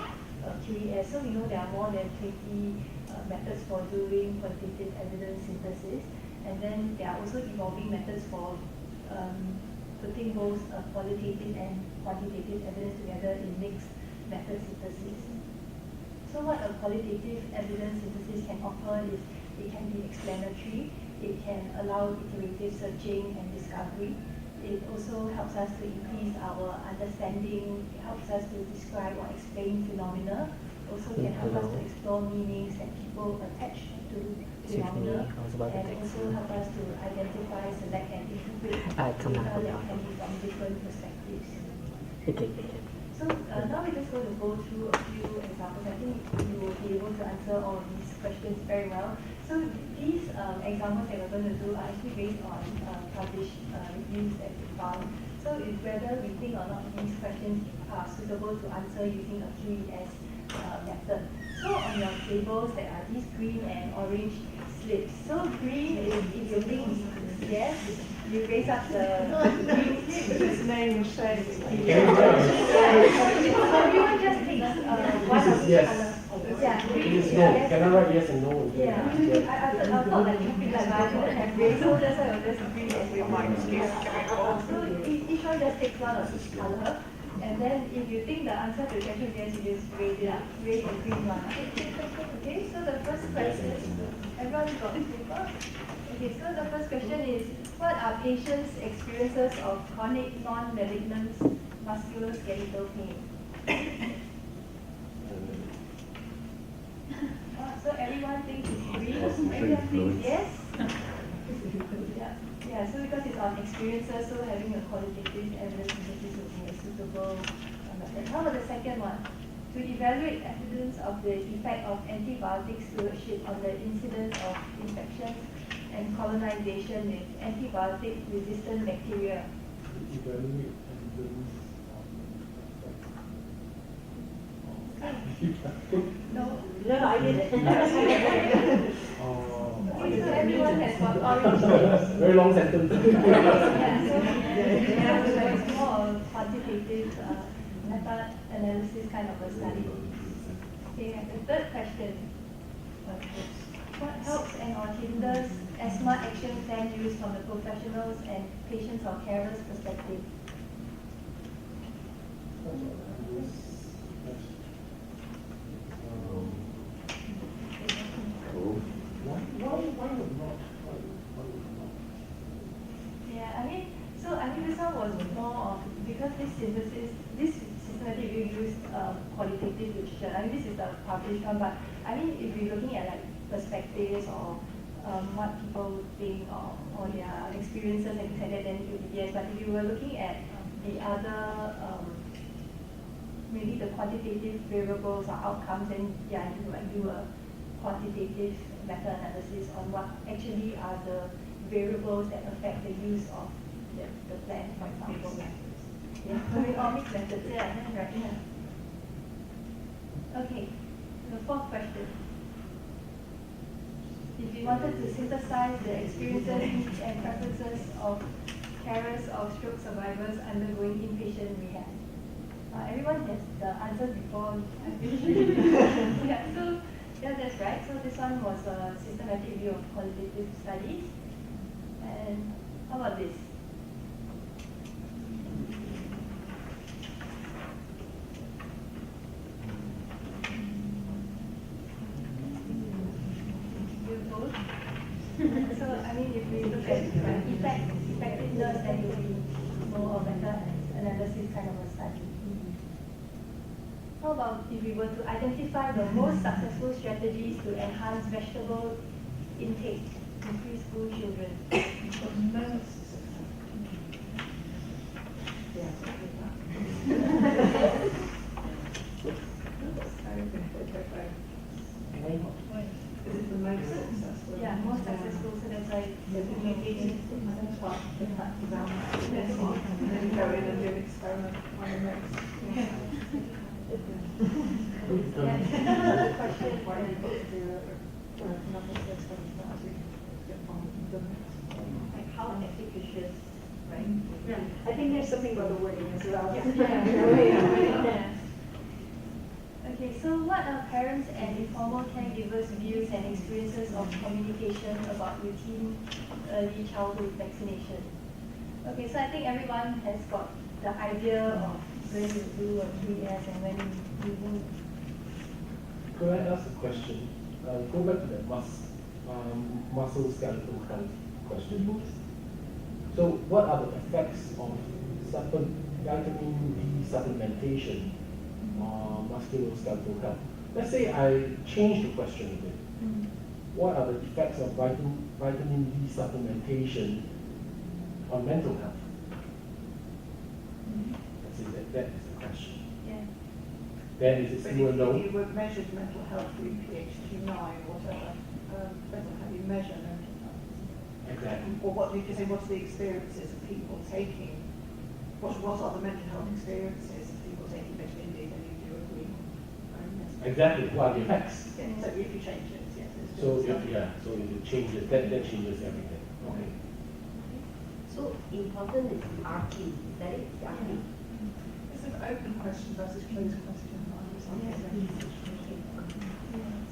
QES. So we know there are more than 20 methods for doing quantitative evidence synthesis, and then there are also evolving methods for putting both qualitative and quantitative evidence together in mixed method synthesis. So what a qualitative evidence synthesis can offer is it can be explanatory, it can allow iterative searching and discovery. It also helps us to increase our understanding, it helps us to describe or explain phenomena, also can help us to explore meanings that people attach to phenomena, and also help us to identify, select, and interpret data that can be from different perspectives. So now we're just going to go through a few examples. I think you will be able to answer all of these questions very well. So these examples that we're going to do are actually based on published reviews that we found. So it's whether we think or not these questions are suitable to answer using a QES method. So on your tables there are these green and orange slips. So green is if you think yes, you raise up the green slip. His name says everyone just takes one of each color. Yeah, green is yes. Can I write yes and no? Yeah, I thought like traffic light, but I didn't have gray, so that's why I was just green and gray. So each one just takes one of each color. And then if you think the answer to the question is yes, you just raise it up, red and green one. Okay, so the first question, everyone got paper? Okay, so the first question is, what are patients' experiences of chronic non-malignant musculoskeletal pain? So everyone thinks it's green, everyone thinks yes? Yeah, so because it's on experiences, so having a qualitative evidence synthesis would be a suitable method. How about the second one? To evaluate evidence of the effect of antibiotic stewardship on the incidence of infections and colonization with antibiotic-resistant bacteria. Evaluate evidence No? No, I didn't. Okay, so everyone has got orange tips. Very long sentence. Yeah, so it's more a quantitative meta-analysis kind of a study. Okay, and the third question. What helps and/or hinders asthma action plan use from the professionals and patients or carers perspective? Why would not? Yeah, I mean this one was more of, because this systematic review used qualitative literature. I mean this is the published one, but I mean if we're looking at like perspectives or what people think or their experiences and things like that, then it would be yes. But if you were looking at the other maybe the quantitative variables or outcomes, then yeah, you might do a quantitative meta-analysis on what actually are the variables that affect the use of the plan, for example. Yeah, maybe all mixed methods, yeah, right, yeah. Okay, the fourth question. If you wanted to synthesize the experiences, needs, and preferences of carers or stroke survivors undergoing inpatient rehab. Everyone has the answers before. Yeah, so yeah, that's right. So this one was a systematic view of qualitative studies. And how about this? You vote? So I mean, if we look at effectiveness, then it will be more of meta analysis kind of a study. How about if we were to identify the most successful strategies to enhance vegetable intake in preschool children? Is it the most successful? Yeah, most successful, so that's why the communication. That's what that's what. And then go in and do an experiment on the next. Another question. Like how efficacious, right? Yeah, I think there's something about the wording as well. Yeah. Okay, so what are parents and informal caregivers' views and experiences of communication about routine early childhood vaccination? Okay, so I think everyone has got the idea of when you do a 3S and when you won't. Could I ask a question? Go back to that muscle skeletal health question. So what are the effects of vitamin D supplementation on musculoskeletal health? Let's say I change the question a bit. What are the effects of vitamin D supplementation on mental health? That is the question. Yeah. Then is it But still a no? if you were measured mental health with PHQ-9 or whatever, depends on how you measure mental health. Exactly. Or what you can say, what's the experiences of people taking, what are the mental health experiences of people taking vitamin D, then you do agree. Exactly. What are the effects? Yeah, so if you change it, yes. it's So still if it changes, that changes everything. Okay. So important is embarking, is that it? Embarking. It's an open question versus closed question.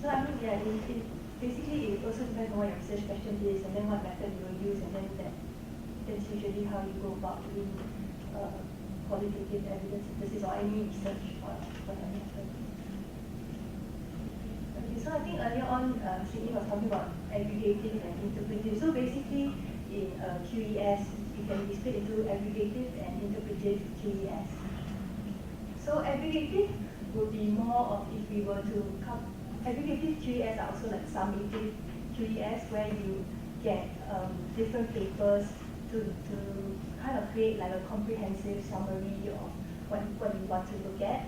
So I mean, yeah, basically it also depends on what your research question is and then what method you will use, and then that's usually how you go about doing qualitative evidence synthesis or any research for that method. Okay, so I think earlier on Sydney was talking about aggregative and interpretive. So basically in QES, it can be split into aggregative and interpretive QES. So aggregative would be more of if we were to come. Aggregative QES are also like summative QES where you get different papers to kind of create like a comprehensive summary of what you want to look at.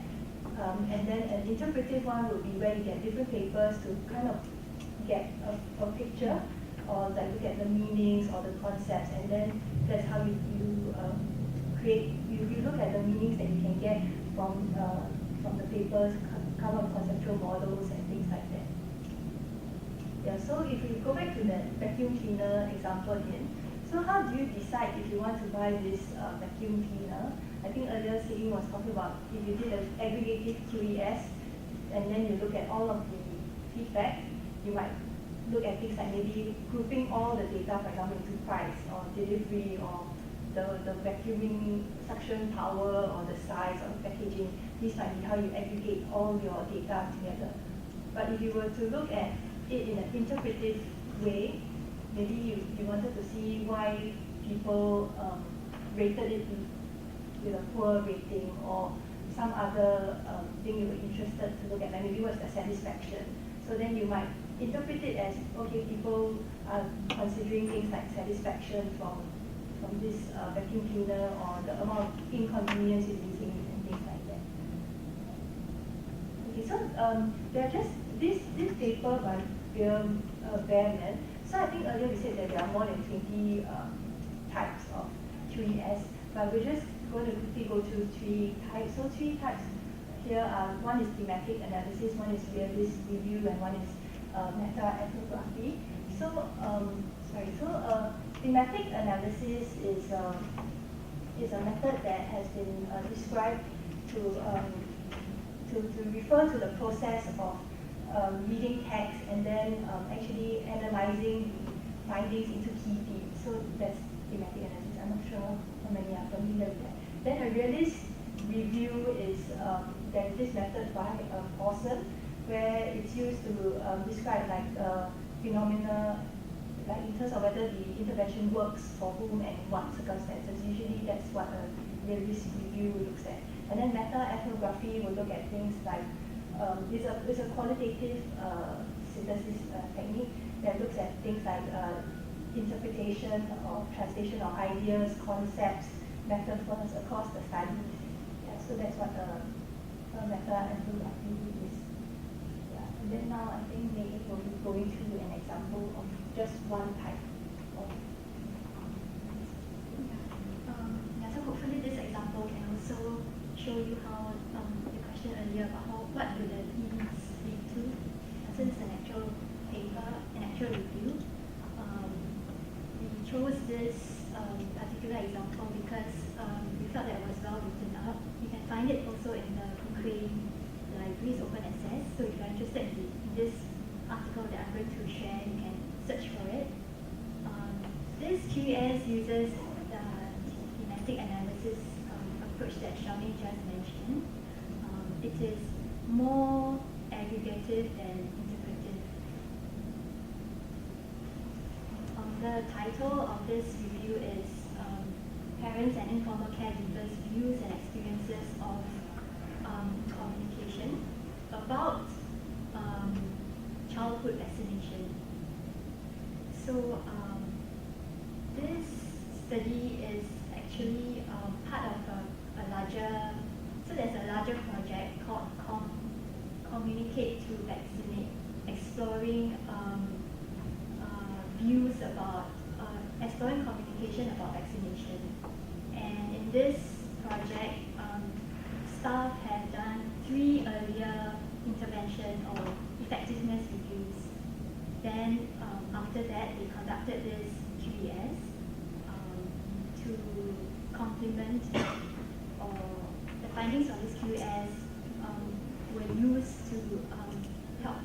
And then an interpretive one would be where you get different papers to kind of get a picture or like look at the meanings or the concepts, and then that's how you look at the meanings that you can get from the papers, come up with conceptual models and things like that. Yeah, so if we go back to that vacuum cleaner example again, so how do you decide if you want to buy this vacuum cleaner? I think earlier Sydney was talking about if you did an aggregative QES and then you look at all of the feedback, you might look at things like maybe grouping all the data, for example, into price or delivery or the vacuuming suction power or the size or packaging. This might be how you aggregate all your data together. But if you were to look at it in an interpretive way, maybe you wanted to see why people rated it with a poor rating or some other thing you were interested to look at, like maybe what's the satisfaction. So then you might interpret it as, okay, people are considering things like satisfaction from this vacuum cleaner or the amount of inconvenience it's using and things like that. Okay, so there are just this paper by Behrman. So I think earlier we said that there are more than 20 types of QES but we're just going to quickly go through 3 types. So 3 types here are, one is thematic analysis, one is realist review, and one is meta-ethnography. So, thematic analysis is a method that has been described to refer to the process of reading text and then actually analyzing the findings into key themes. So that's thematic analysis. I'm not sure how many are familiar with that. Then a realist review is there's this method by Paulson, where it's used to describe like phenomena, like in terms of whether the intervention works for whom and in what circumstances. Usually that's what a realist review looks at. And then meta-ethnography will look at things like, it's a qualitative synthesis technique that looks at things like interpretation or translation of ideas, concepts, metaphors across the studies. Yeah, so that's what a meta-ethnography is. Yeah. And then now I think May will be going through an example of just one type of. So hopefully this example can also show you how the question earlier about what do the themes lead to. Since it's an actual paper, an actual review, we chose this particular example because we felt that it was well written up. You can find it also in the Cochrane Library's open access. So if you're interested in this article that I'm going to share, you can search for it. This QES uses the thematic analysis approach that Charmaine just mentioned. It is more aggregative than interpretive. The title of this review is Parents and Informal Caregivers' Views and Experiences of Communication about childhood vaccination. So this study is actually part of a larger, so there's a larger project called Communicate to Vaccinate, exploring views about, exploring communication about vaccination. And in this project, staff have done 3 earlier intervention or effectiveness reviews. Then after that, they conducted this QES to complement, or the findings of this QES were used to help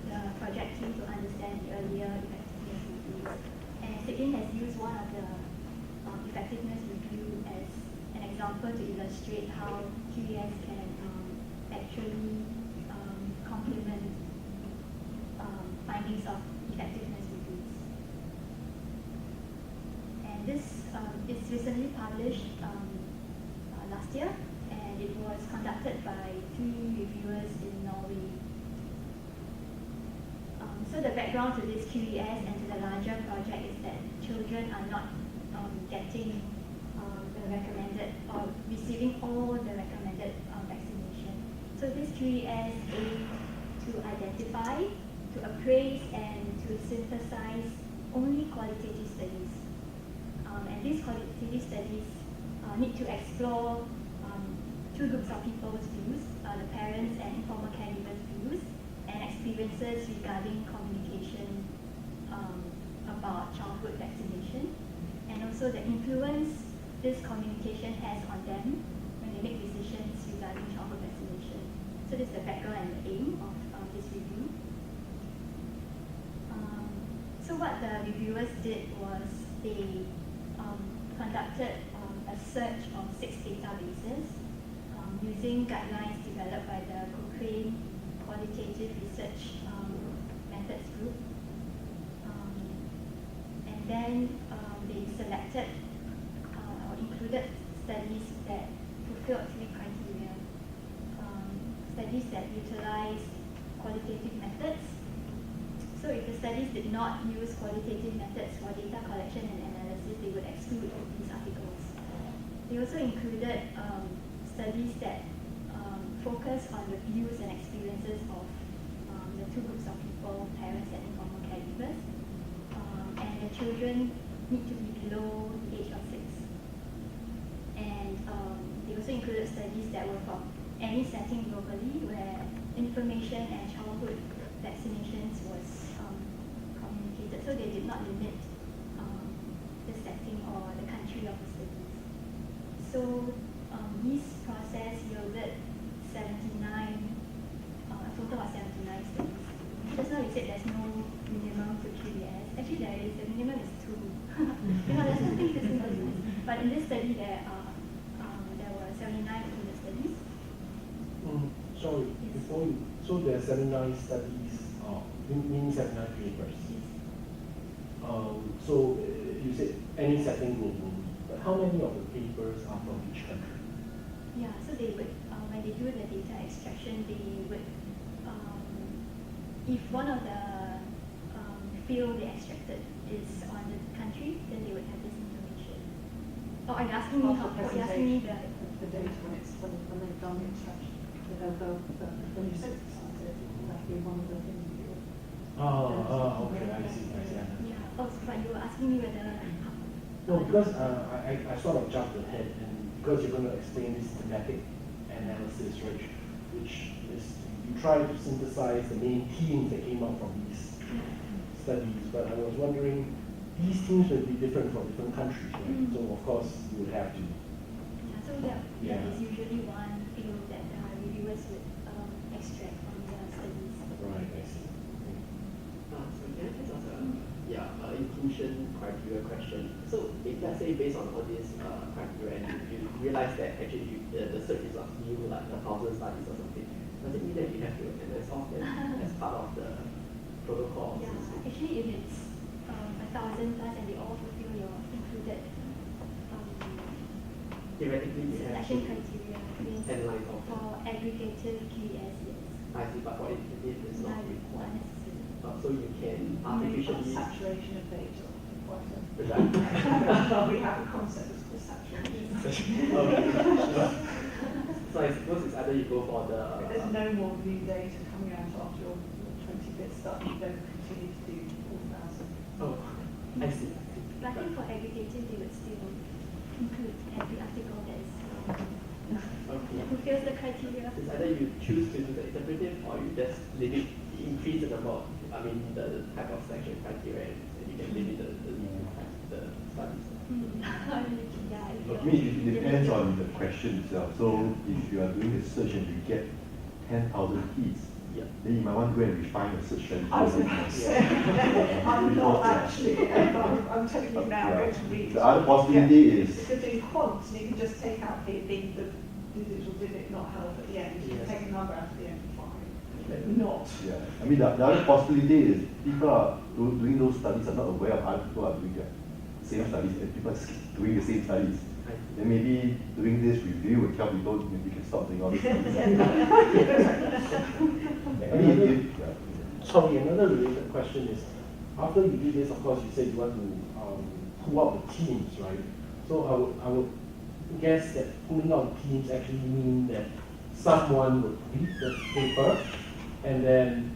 the project team to understand the earlier effectiveness reviews. And SIGIN has used one of the effectiveness review as an example to illustrate how QES can actually complement findings of effectiveness reviews. And this is recently published last year, and it was conducted by 3 reviewers in Norway. So the background to this QES and to the larger project is that children are not getting the recommended or receiving all the recommended vaccination. So this QES aims to identify, to appraise, and to synthesize only qualitative studies. And these qualitative studies need to explore 2 groups of people's views, the parents and informal caregivers' views, and experiences regarding communication about childhood vaccination, and also the influence this communication has on them when they make decisions regarding childhood vaccination. So this is the background and the aim of this review. So what the reviewers did was they conducted a search of 6 databases using guidelines developed by the Cochrane Qualitative Research Methods Group. And then they selected or included studies that fulfilled 3 criteria. Studies that utilize qualitative methods. So if the studies did not use qualitative methods for data collection and analysis, they would exclude these articles. They also included studies that focus on the views and experiences of the 2 groups of people, parents and informal caregivers. And the children need to be below the age of 6. studies that were from any setting globally where information and childhood vaccinations was communicated, so they did not limit the setting or the country of the studies. So this process yielded 79, a total of 79 studies. Just now you said there's no minimum to 3 years. Actually there is, the minimum is 2. There's nothing to synthesis. But in this study there were 79 included studies. Sorry, before you, so there are 79 studies, meaning 79 papers. So you said any setting globally, but how many of the papers are from each country? Yeah, so they would, when they do the data extraction, they would, if one of the field they extracted is on the country, then they would have this information. Oh, are you asking me how? Are you asking me the data when they've done the extraction? When you synthesize it, that'd be one of the things you do. Okay, I see. Yeah. Oh, but you were asking me whether. No, because I sort of jumped ahead, and because you're going to explain this thematic analysis, right, which is you try to synthesize the main themes that came out from these studies, but I was wondering, these themes will be different from different countries, right? So of course you would have to. Yeah, so there is usually one field that reviewers would extract from their studies. Right, I see. So can I just ask inclusion criteria question? So if let's say based on all these criteria and you realize that actually the search is asking you like 1,000 studies or something, does it mean that you have to analyze all of them as part of the protocol? Yeah, actually if it's 1,000 plus and they all fulfill your included theoretically you have selection to criteria, means analyze all of them. for aggregative QES, yes. I see, but for indicative it's not Not required. necessary. So you can I mean, artificially saturation of data. Right. We have a concept that's called saturation. So I suppose it's either you go for the If there's no more new data coming out after your 20-bit study, you don't continue to do 4,000. Oh, I see. But I think for aggregative they would still include every article that is that fulfills the criteria. It's either you choose to do the interpretive or you just limit, increase the number of, the type of selection criteria and you can limit the studies. For me, it depends on the question itself. So if you are doing a search and you get 10,000 keys, then you might want to go and refine your search strategy. I was going to say, I'm not actually, I'm telling you now, I'm going to read. The other possibility is... Because in quants, you can just take out the digit or digit not held at the end. You can take a number out at the end, fine. But not. Yeah, the other possibility is people are doing those studies are not aware of other people are doing the same studies and people are doing the same studies. Then maybe doing this review would tell people maybe you can stop doing all these studies. Sorry, another related question is, after you do this, of course, you said you want to pull out the teams, right? So I would guess that pulling out the teams actually mean that someone would read the paper, and then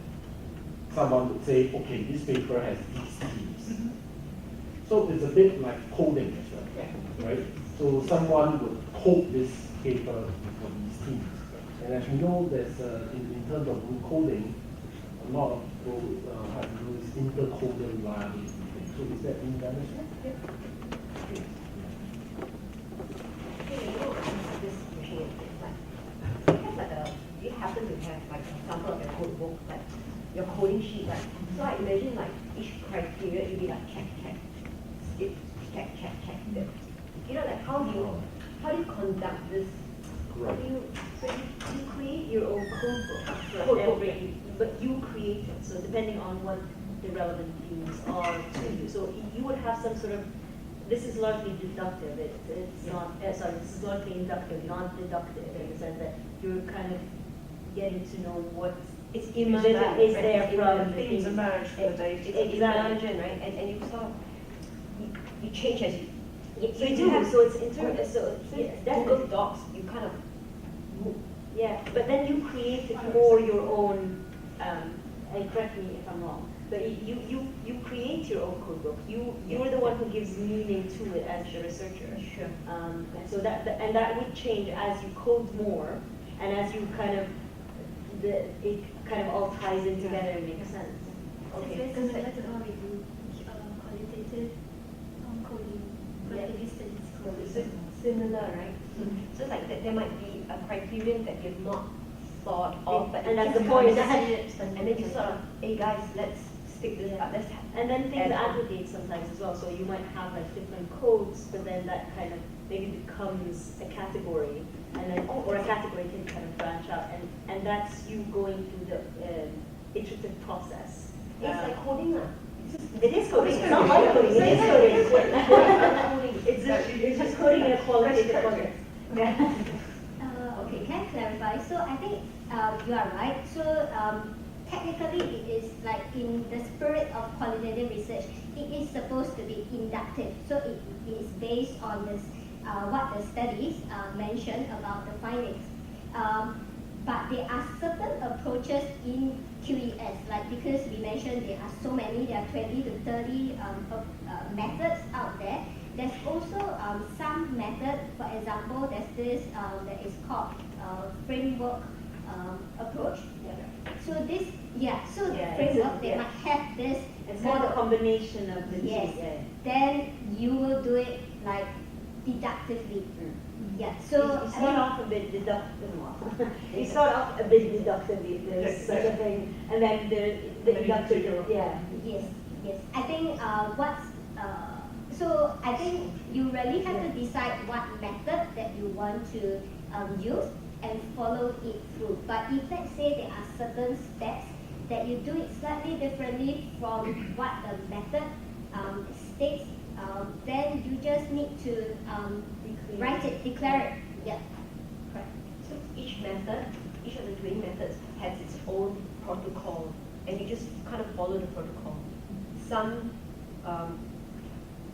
someone would say, okay, this paper has these teams. So it's a bit like coding as well, right? So someone would code this paper for these teams. And as we know, there's in terms of coding, a lot of people have to do this intercodal reliability thing. So is that being done as well? This question is like, you happen to have like an example of your code book, like your coding sheet, right? So I imagine like each criteria, it'd be like check. Like how do you conduct this? Right. So you create your own code book, but you create it. So depending on what the relevant themes are to you. So you would have some sort of, this is largely deductive. It's not, this is largely inductive, not deductive in the sense that you're kind of getting to know what is there from the things emerge from the data. Exactly, right? And you sort of, you change as you. You do. So it's Google Docs. You kind of move. Yeah, but then you create more your own. And correct me if I'm wrong. So you create your own code book. You're the one who gives meaning to it as the researcher. Sure. And so that would change as you code more, and as you it kind of all ties in together and makes sense. It's very similar to how we do qualitative coding, qualitative studies coding. So similar, right? So it's like there might be a criterion that you've not thought of, and that's the point. And then you sort of, hey guys, let's stick this up. And then things aggregate sometimes as well. So you might have like different codes, but then that kind of maybe becomes a category, and then or a category can kind of branch out, and that's you going through the iterative process. It's like coding lah. It is coding. It's not like coding. It is coding. It's just coding in a qualitative context. Okay, can I clarify? So I think you are right. So technically it is like in the spirit of qualitative research, it is supposed to be inductive. So it is based on this, what the studies mention about the findings. But there are certain approaches in QES, like because we mentioned there are so many, there are 20 to 30 methods out there. There's also some method, for example, there's this that is called framework approach. So this, framework, they might have this. It's more the combination of the two. Then you will do it like deductively. So you start off a bit deductive. You start off a bit deductively. There's such a thing, and then the inductive. Yes. I think so I think you really have to decide what method that you want to use and follow it through. But if let's say there are certain steps that you do it slightly differently from what the method states, then you just need to write it, declare it. Yeah. Correct. So each method, each of the doing methods has its own protocol, and you just kind of follow the protocol. Some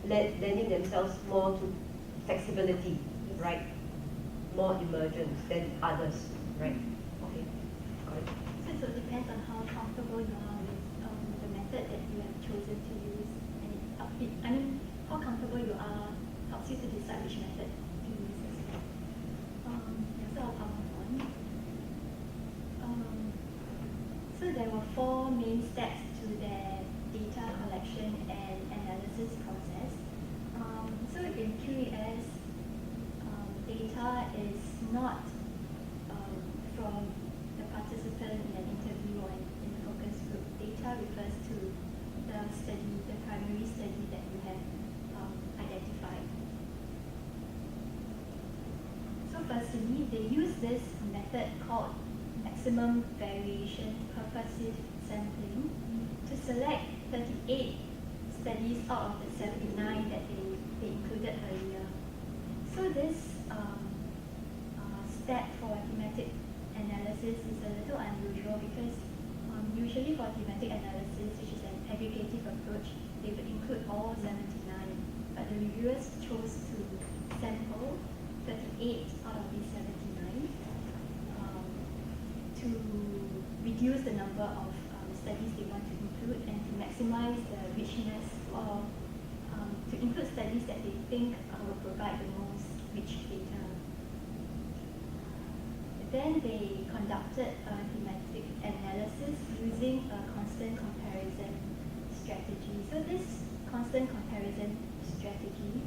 lending themselves more to flexibility, right? More emergence than others, right? Okay, got it. So it depends on how comfortable you are with the method that you have chosen to use, and how comfortable you are helps you to decide which method to use as well. So I'll move on. So there were 4 main steps to the data collection and analysis process. So in QES, data is not from the participant in an interview or in a focus group. Data refers to the study, the primary study that you have identified. So firstly, they use this method called maximum variation purposive sampling to select 38 studies out of the 79 that they included earlier. So this step for thematic analysis is a little unusual because usually for thematic analysis, which is an aggregative approach, they would include all 79, but the reviewers chose to sample 38 out of these 79 to reduce the number of studies they want to include and to maximize the richness, or to include studies that they think will provide the most rich data. Then they conducted a thematic analysis using a constant comparison strategy. So this constant comparison strategy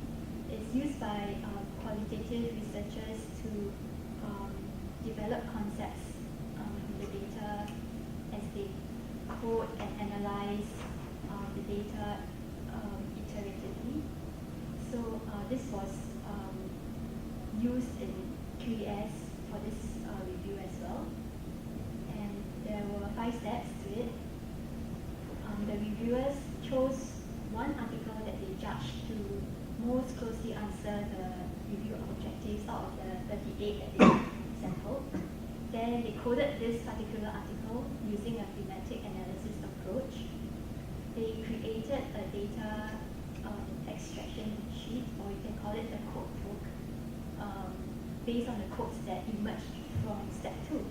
is used by qualitative researchers to develop concepts in the data as they code and analyze the data iteratively. So this was used in QES for this review as well. And there were 5 steps to it. The reviewers chose one article that they judged to most closely answer the review objectives out of the 38 that they sampled. Then they coded this particular article using a thematic analysis approach. They created a data extraction sheet, or you can call it a code book, based on the codes that emerged from step 2.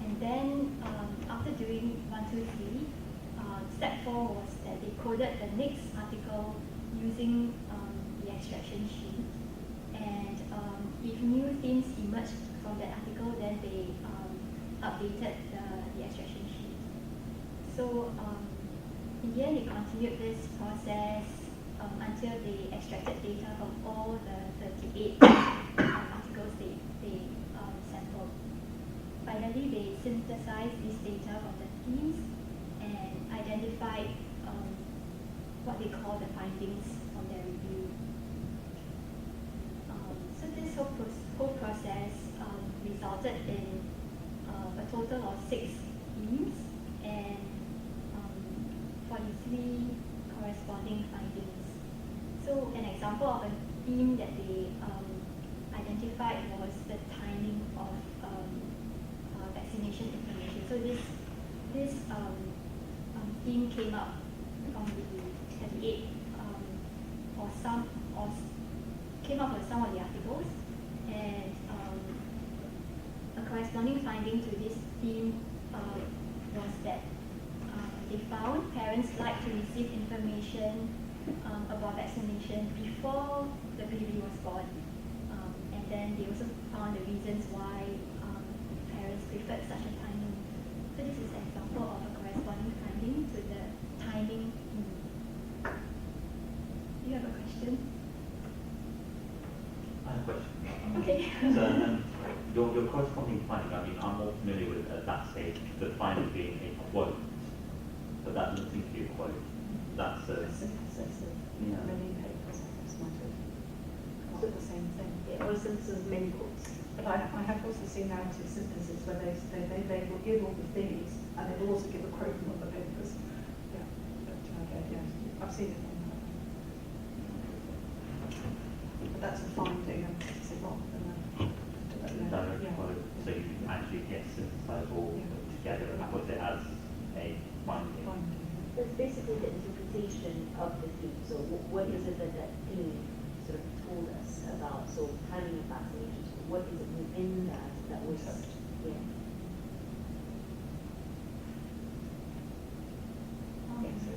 And then after doing 1, 2, 3, step 4 was that they coded the next article using the extraction sheet. And if new themes emerged from that article, then they updated the extraction sheet. So in the end, they continued this process until they extracted data from all the 38 articles they sampled. Finally, they synthesized this data from the themes and identified what they call the findings from their review. So this whole process resulted in a total of 6 themes and 43 corresponding findings. So an example of a theme that they identified was the timing of vaccination information. So this theme came up from the 38 came up with some of the articles, and a corresponding finding to this theme was that they found parents like to receive information about vaccination before the baby was born. And then they also found the reasons why parents preferred such a timing. So this is an example of a corresponding finding to the timing. Do you have a question? I have a question. Okay. So your corresponding finding, I mean, I'm more familiar with at that stage the finding being a quote, but that doesn't seem to be a quote. That's a synthesis of yeah. many papers, it's not the same thing. Yeah, or synthesis of many quotes. But I have also seen narrative synthesis where they will give all the themes and they'll also give a quote from all the papers. Yeah, I've seen it. But that's a finding and it's wrong. direct quote, so you can actually get synthesized all together and put it as a finding. That's basically the interpretation of the theme. So what is it that that theme sort of told us about? So timing of vaccinations, what is it within that was, yeah.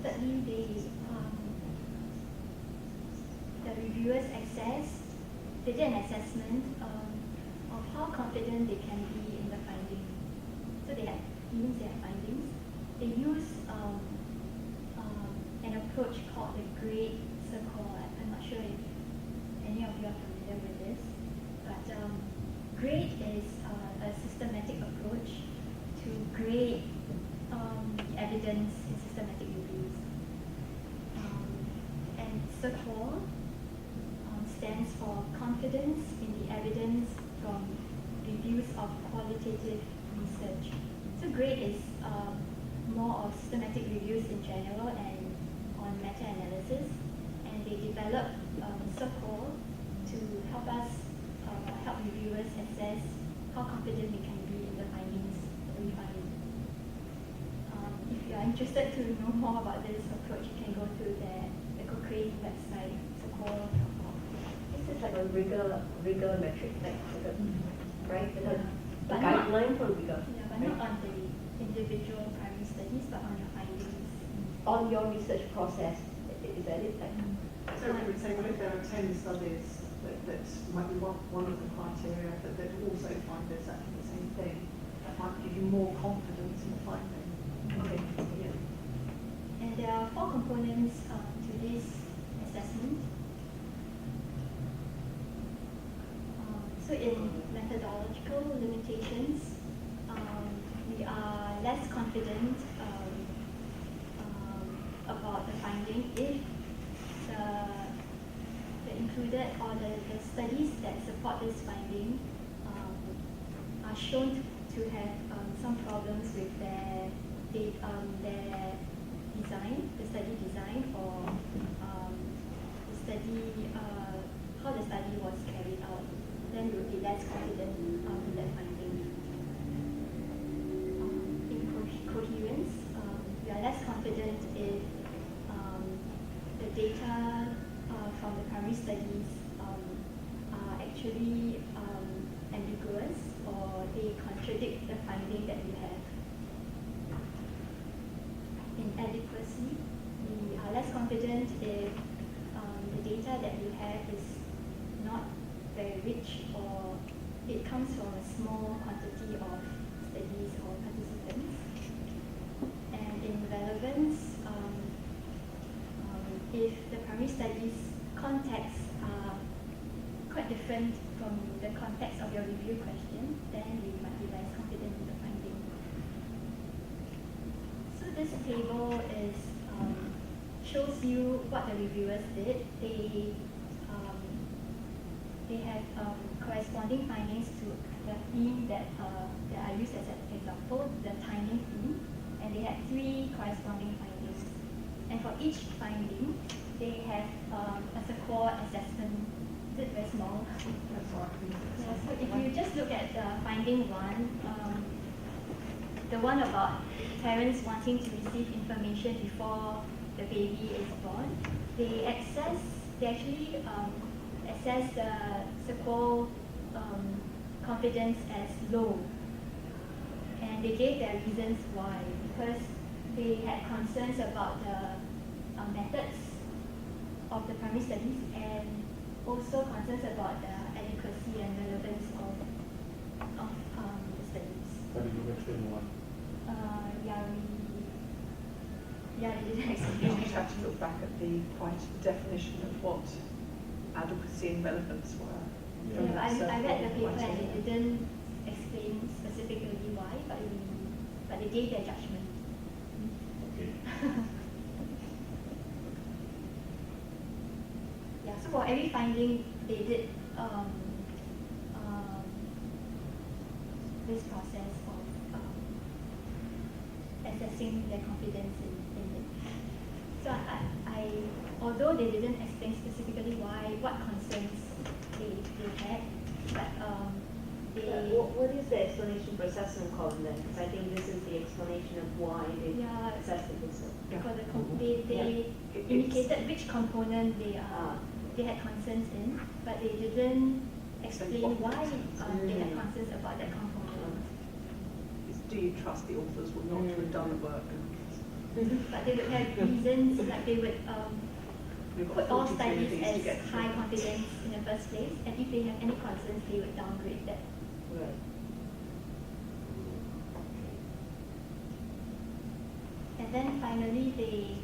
Thirdly, the reviewers they did an assessment of how confident they can be in the finding. So they had themes, they had findings. They used an approach called the grade circle. I'm not sure if any of you are familiar with this, but grade is a systematic approach to grade the evidence in systematic reviews. And circle stands for confidence in the evidence from reviews of qualitative research. So grade is more of systematic reviews in general and on meta-analysis, and they developed circle to help us help reviewers assess how confident we can be in the findings that we find. If you are interested to know more about this approach, you can go to the Cochrane website, circle. This is like a rigor metric, right? But A guideline for rigor. Yeah, but not on the individual primary studies, but on the findings. On your research process, is that it? So we would say, well, if there are 10 studies that might be one of the criteria that also find exactly the same thing, that might give you more confidence in the finding. Okay. And there are 4 components to this assessment. So in methodological limitations, we are less confident about the finding if the included or the studies that support this finding are shown to have some problems with their design, the study design, or the study how the study was carried out. Then we would be less confident in that finding. In coherence, we are less confident if the data from the primary studies are actually ambiguous or they contradict the finding that we have. Inadequacy data that you have is not very rich, or it comes from a small quantity of studies or participants. And in relevance, if the primary studies contexts are quite different from the context of your review question, then we might be less confident in the finding. So this table is shows you what the reviewers did. They have corresponding findings to the theme that I used as an example, the timing theme, and they had 3 corresponding findings. And for each finding, they have a score assessment. Is it very small? Yeah, so if you just look at finding 1, the one about parents wanting to receive information before the baby is born, they actually assess the score confidence as low. And they gave their reasons why, because they had concerns about the methods of the primary studies, and also concerns about the adequacy and relevance of the studies. Can you explain why? They didn't explain. You just have to look back at the definition of what adequacy and relevance were. Yeah, but I read the paper and they didn't explain specifically why, but they gave their judgment. Okay. Yeah, so for every finding, they did this process of assessing their confidence in it. So although they didn't explain specifically what concerns they had, but what is the explanation for assessment column then? Because I think this is the explanation of why they assessed it this way. for they indicated which component they had concerns in, but they didn't explain why they had concerns about that component. Do you trust the authors will not have done the work? But they would have reasons, like they would put all studies as high confidence in the first place, and if they have any concerns, they would downgrade that. Right. And then finally, they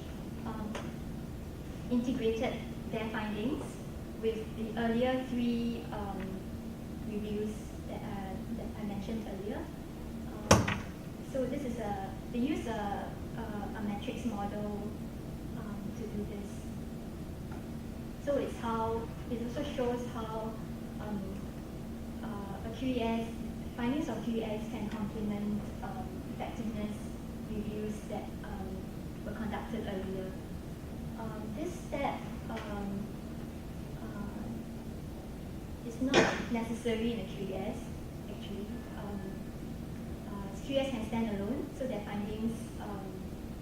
integrated their findings with the earlier 3 reviews that I mentioned earlier. So this is they use a matrix model to do this. So it also shows how a QES, findings of QES can complement effectiveness reviews that were conducted earlier. This step is not necessary in a QES, actually. QES can stand alone, so their findings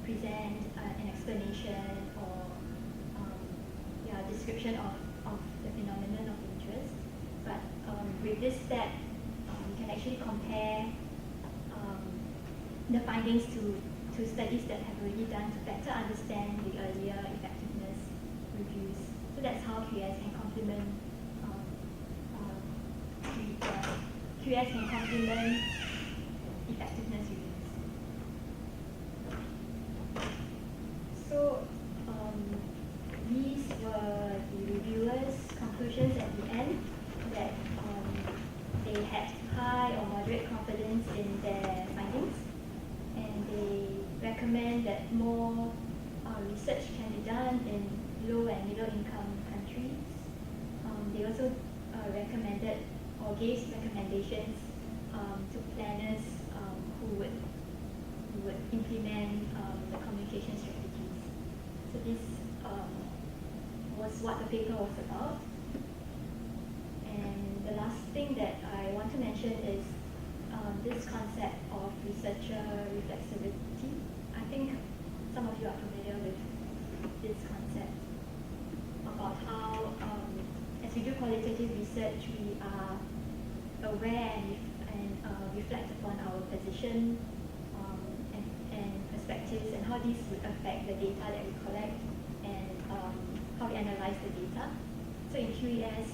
present an explanation or description of the phenomenon of interest. But with this step, you can actually compare the findings to studies that have already done to better understand the earlier effectiveness reviews. So that's how QS can complement QS can complement effectiveness reviews. So these were the reviewers' conclusions at the end, that they had high or moderate confidence in their findings, and they recommend that more research can be done in low and middle income countries. They also recommended or gave recommendations to planners who would implement the communication strategies. So this was what the paper was about. And the last thing that I want to mention is this concept of researcher reflexivity. I think some of you are familiar with this concept about how, as we do qualitative research, we are aware and reflect upon our position and perspectives, and how these would affect the data that we collect, and how we analyze the data. QES,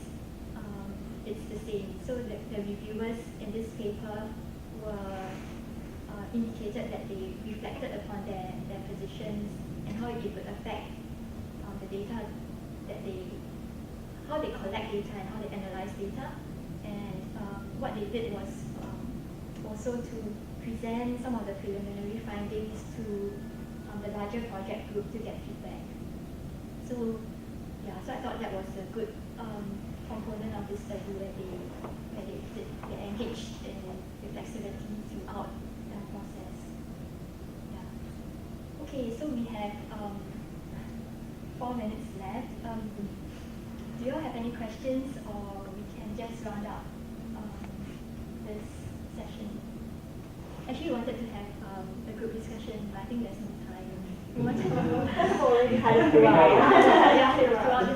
it's the same. So the reviewers in this paper were indicated that they reflected upon their positions and how it would affect the data that how they collect data and how they analyze data. And what they did was also to present some of the preliminary findings to the larger project group to get feedback. So yeah, so I thought that was a good component of this study where they engaged in reflexivity throughout the process. Yeah. Okay, so we have 4 minutes left. Do you all have any questions, or we can just round up this session? Actually, we wanted to have a group discussion, but I think there's no time. We wanted to already had it throughout. yeah, throughout the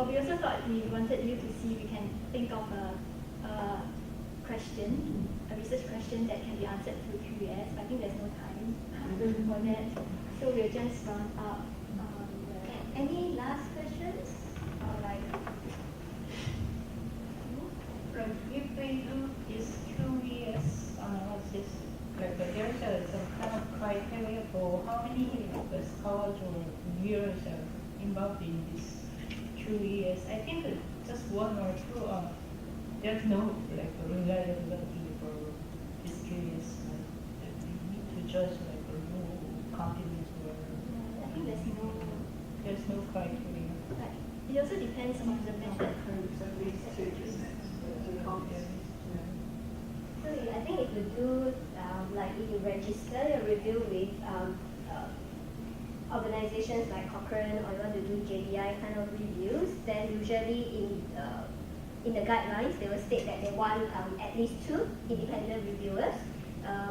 we also thought we wanted you to see we can think of a question, a research question that can be answered through QES, but I think there's no time for that. So we'll just round up. Any last questions? Or like, If we do this QES analysis, there's some kind of criteria for how many scholars or reviewers are involved in this QES. I think just one or two are, there's no reliability for this QES. That we need to judge who confidence or. I think there's no criteria. But it also depends on the method. So I think if you do, like if you register your review with organizations like Cochrane, or you want to do JDI kind of reviews, then usually in the guidelines they will state that they want at least 2 independent reviewers.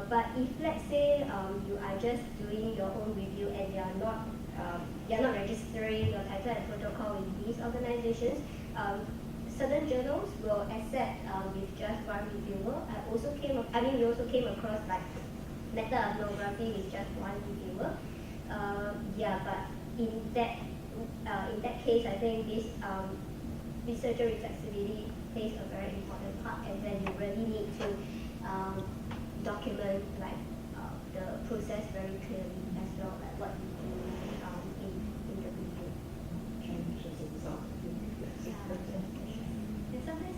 But if let's say you are just doing your own review and you're not registering your title and protocol with these organizations, certain journals will accept with just 1 reviewer. We also came across like meta-ethnography with just 1 reviewer. But in that case, I think this researcher reflexivity plays a very important part, and then you really need to document like the process very clearly as well, like what you do in the review. And sometimes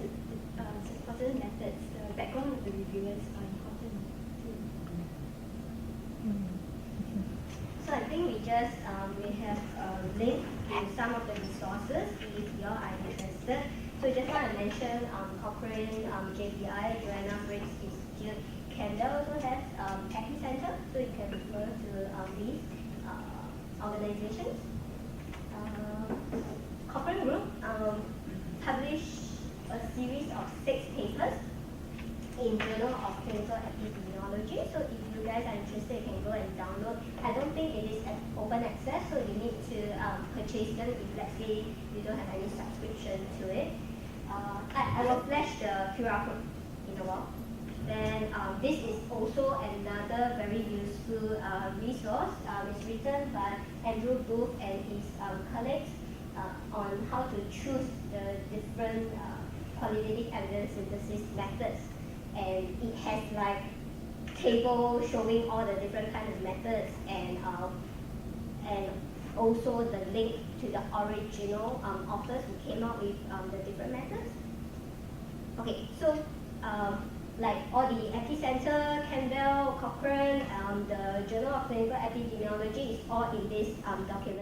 certain methods, the background of the reviewers are important too. So I think we have linked to some of the resources if you are interested. So just want to mention Cochrane, JPI, Joanna Briggs Institute. Canada also has Epicenter, so you can refer to these organizations. Cochrane Group published a series of 6 papers in Journal of Clinical Epidemiology. So if you guys are interested, you can go and download. I don't think it is open access, so you need to purchase them if let's say you don't have any subscription to it. I will flash the QR code in a while. Then this is also another very useful resource. It's written by Andrew Booth and his colleagues on how to choose the different qualitative evidence synthesis methods. And it has like table showing all the different kinds of methods and also the link to the original authors who came up with the different methods. Okay, so like all the Epicenter, Campbell, Cochrane, the Journal of Clinical Epidemiology is all in this document.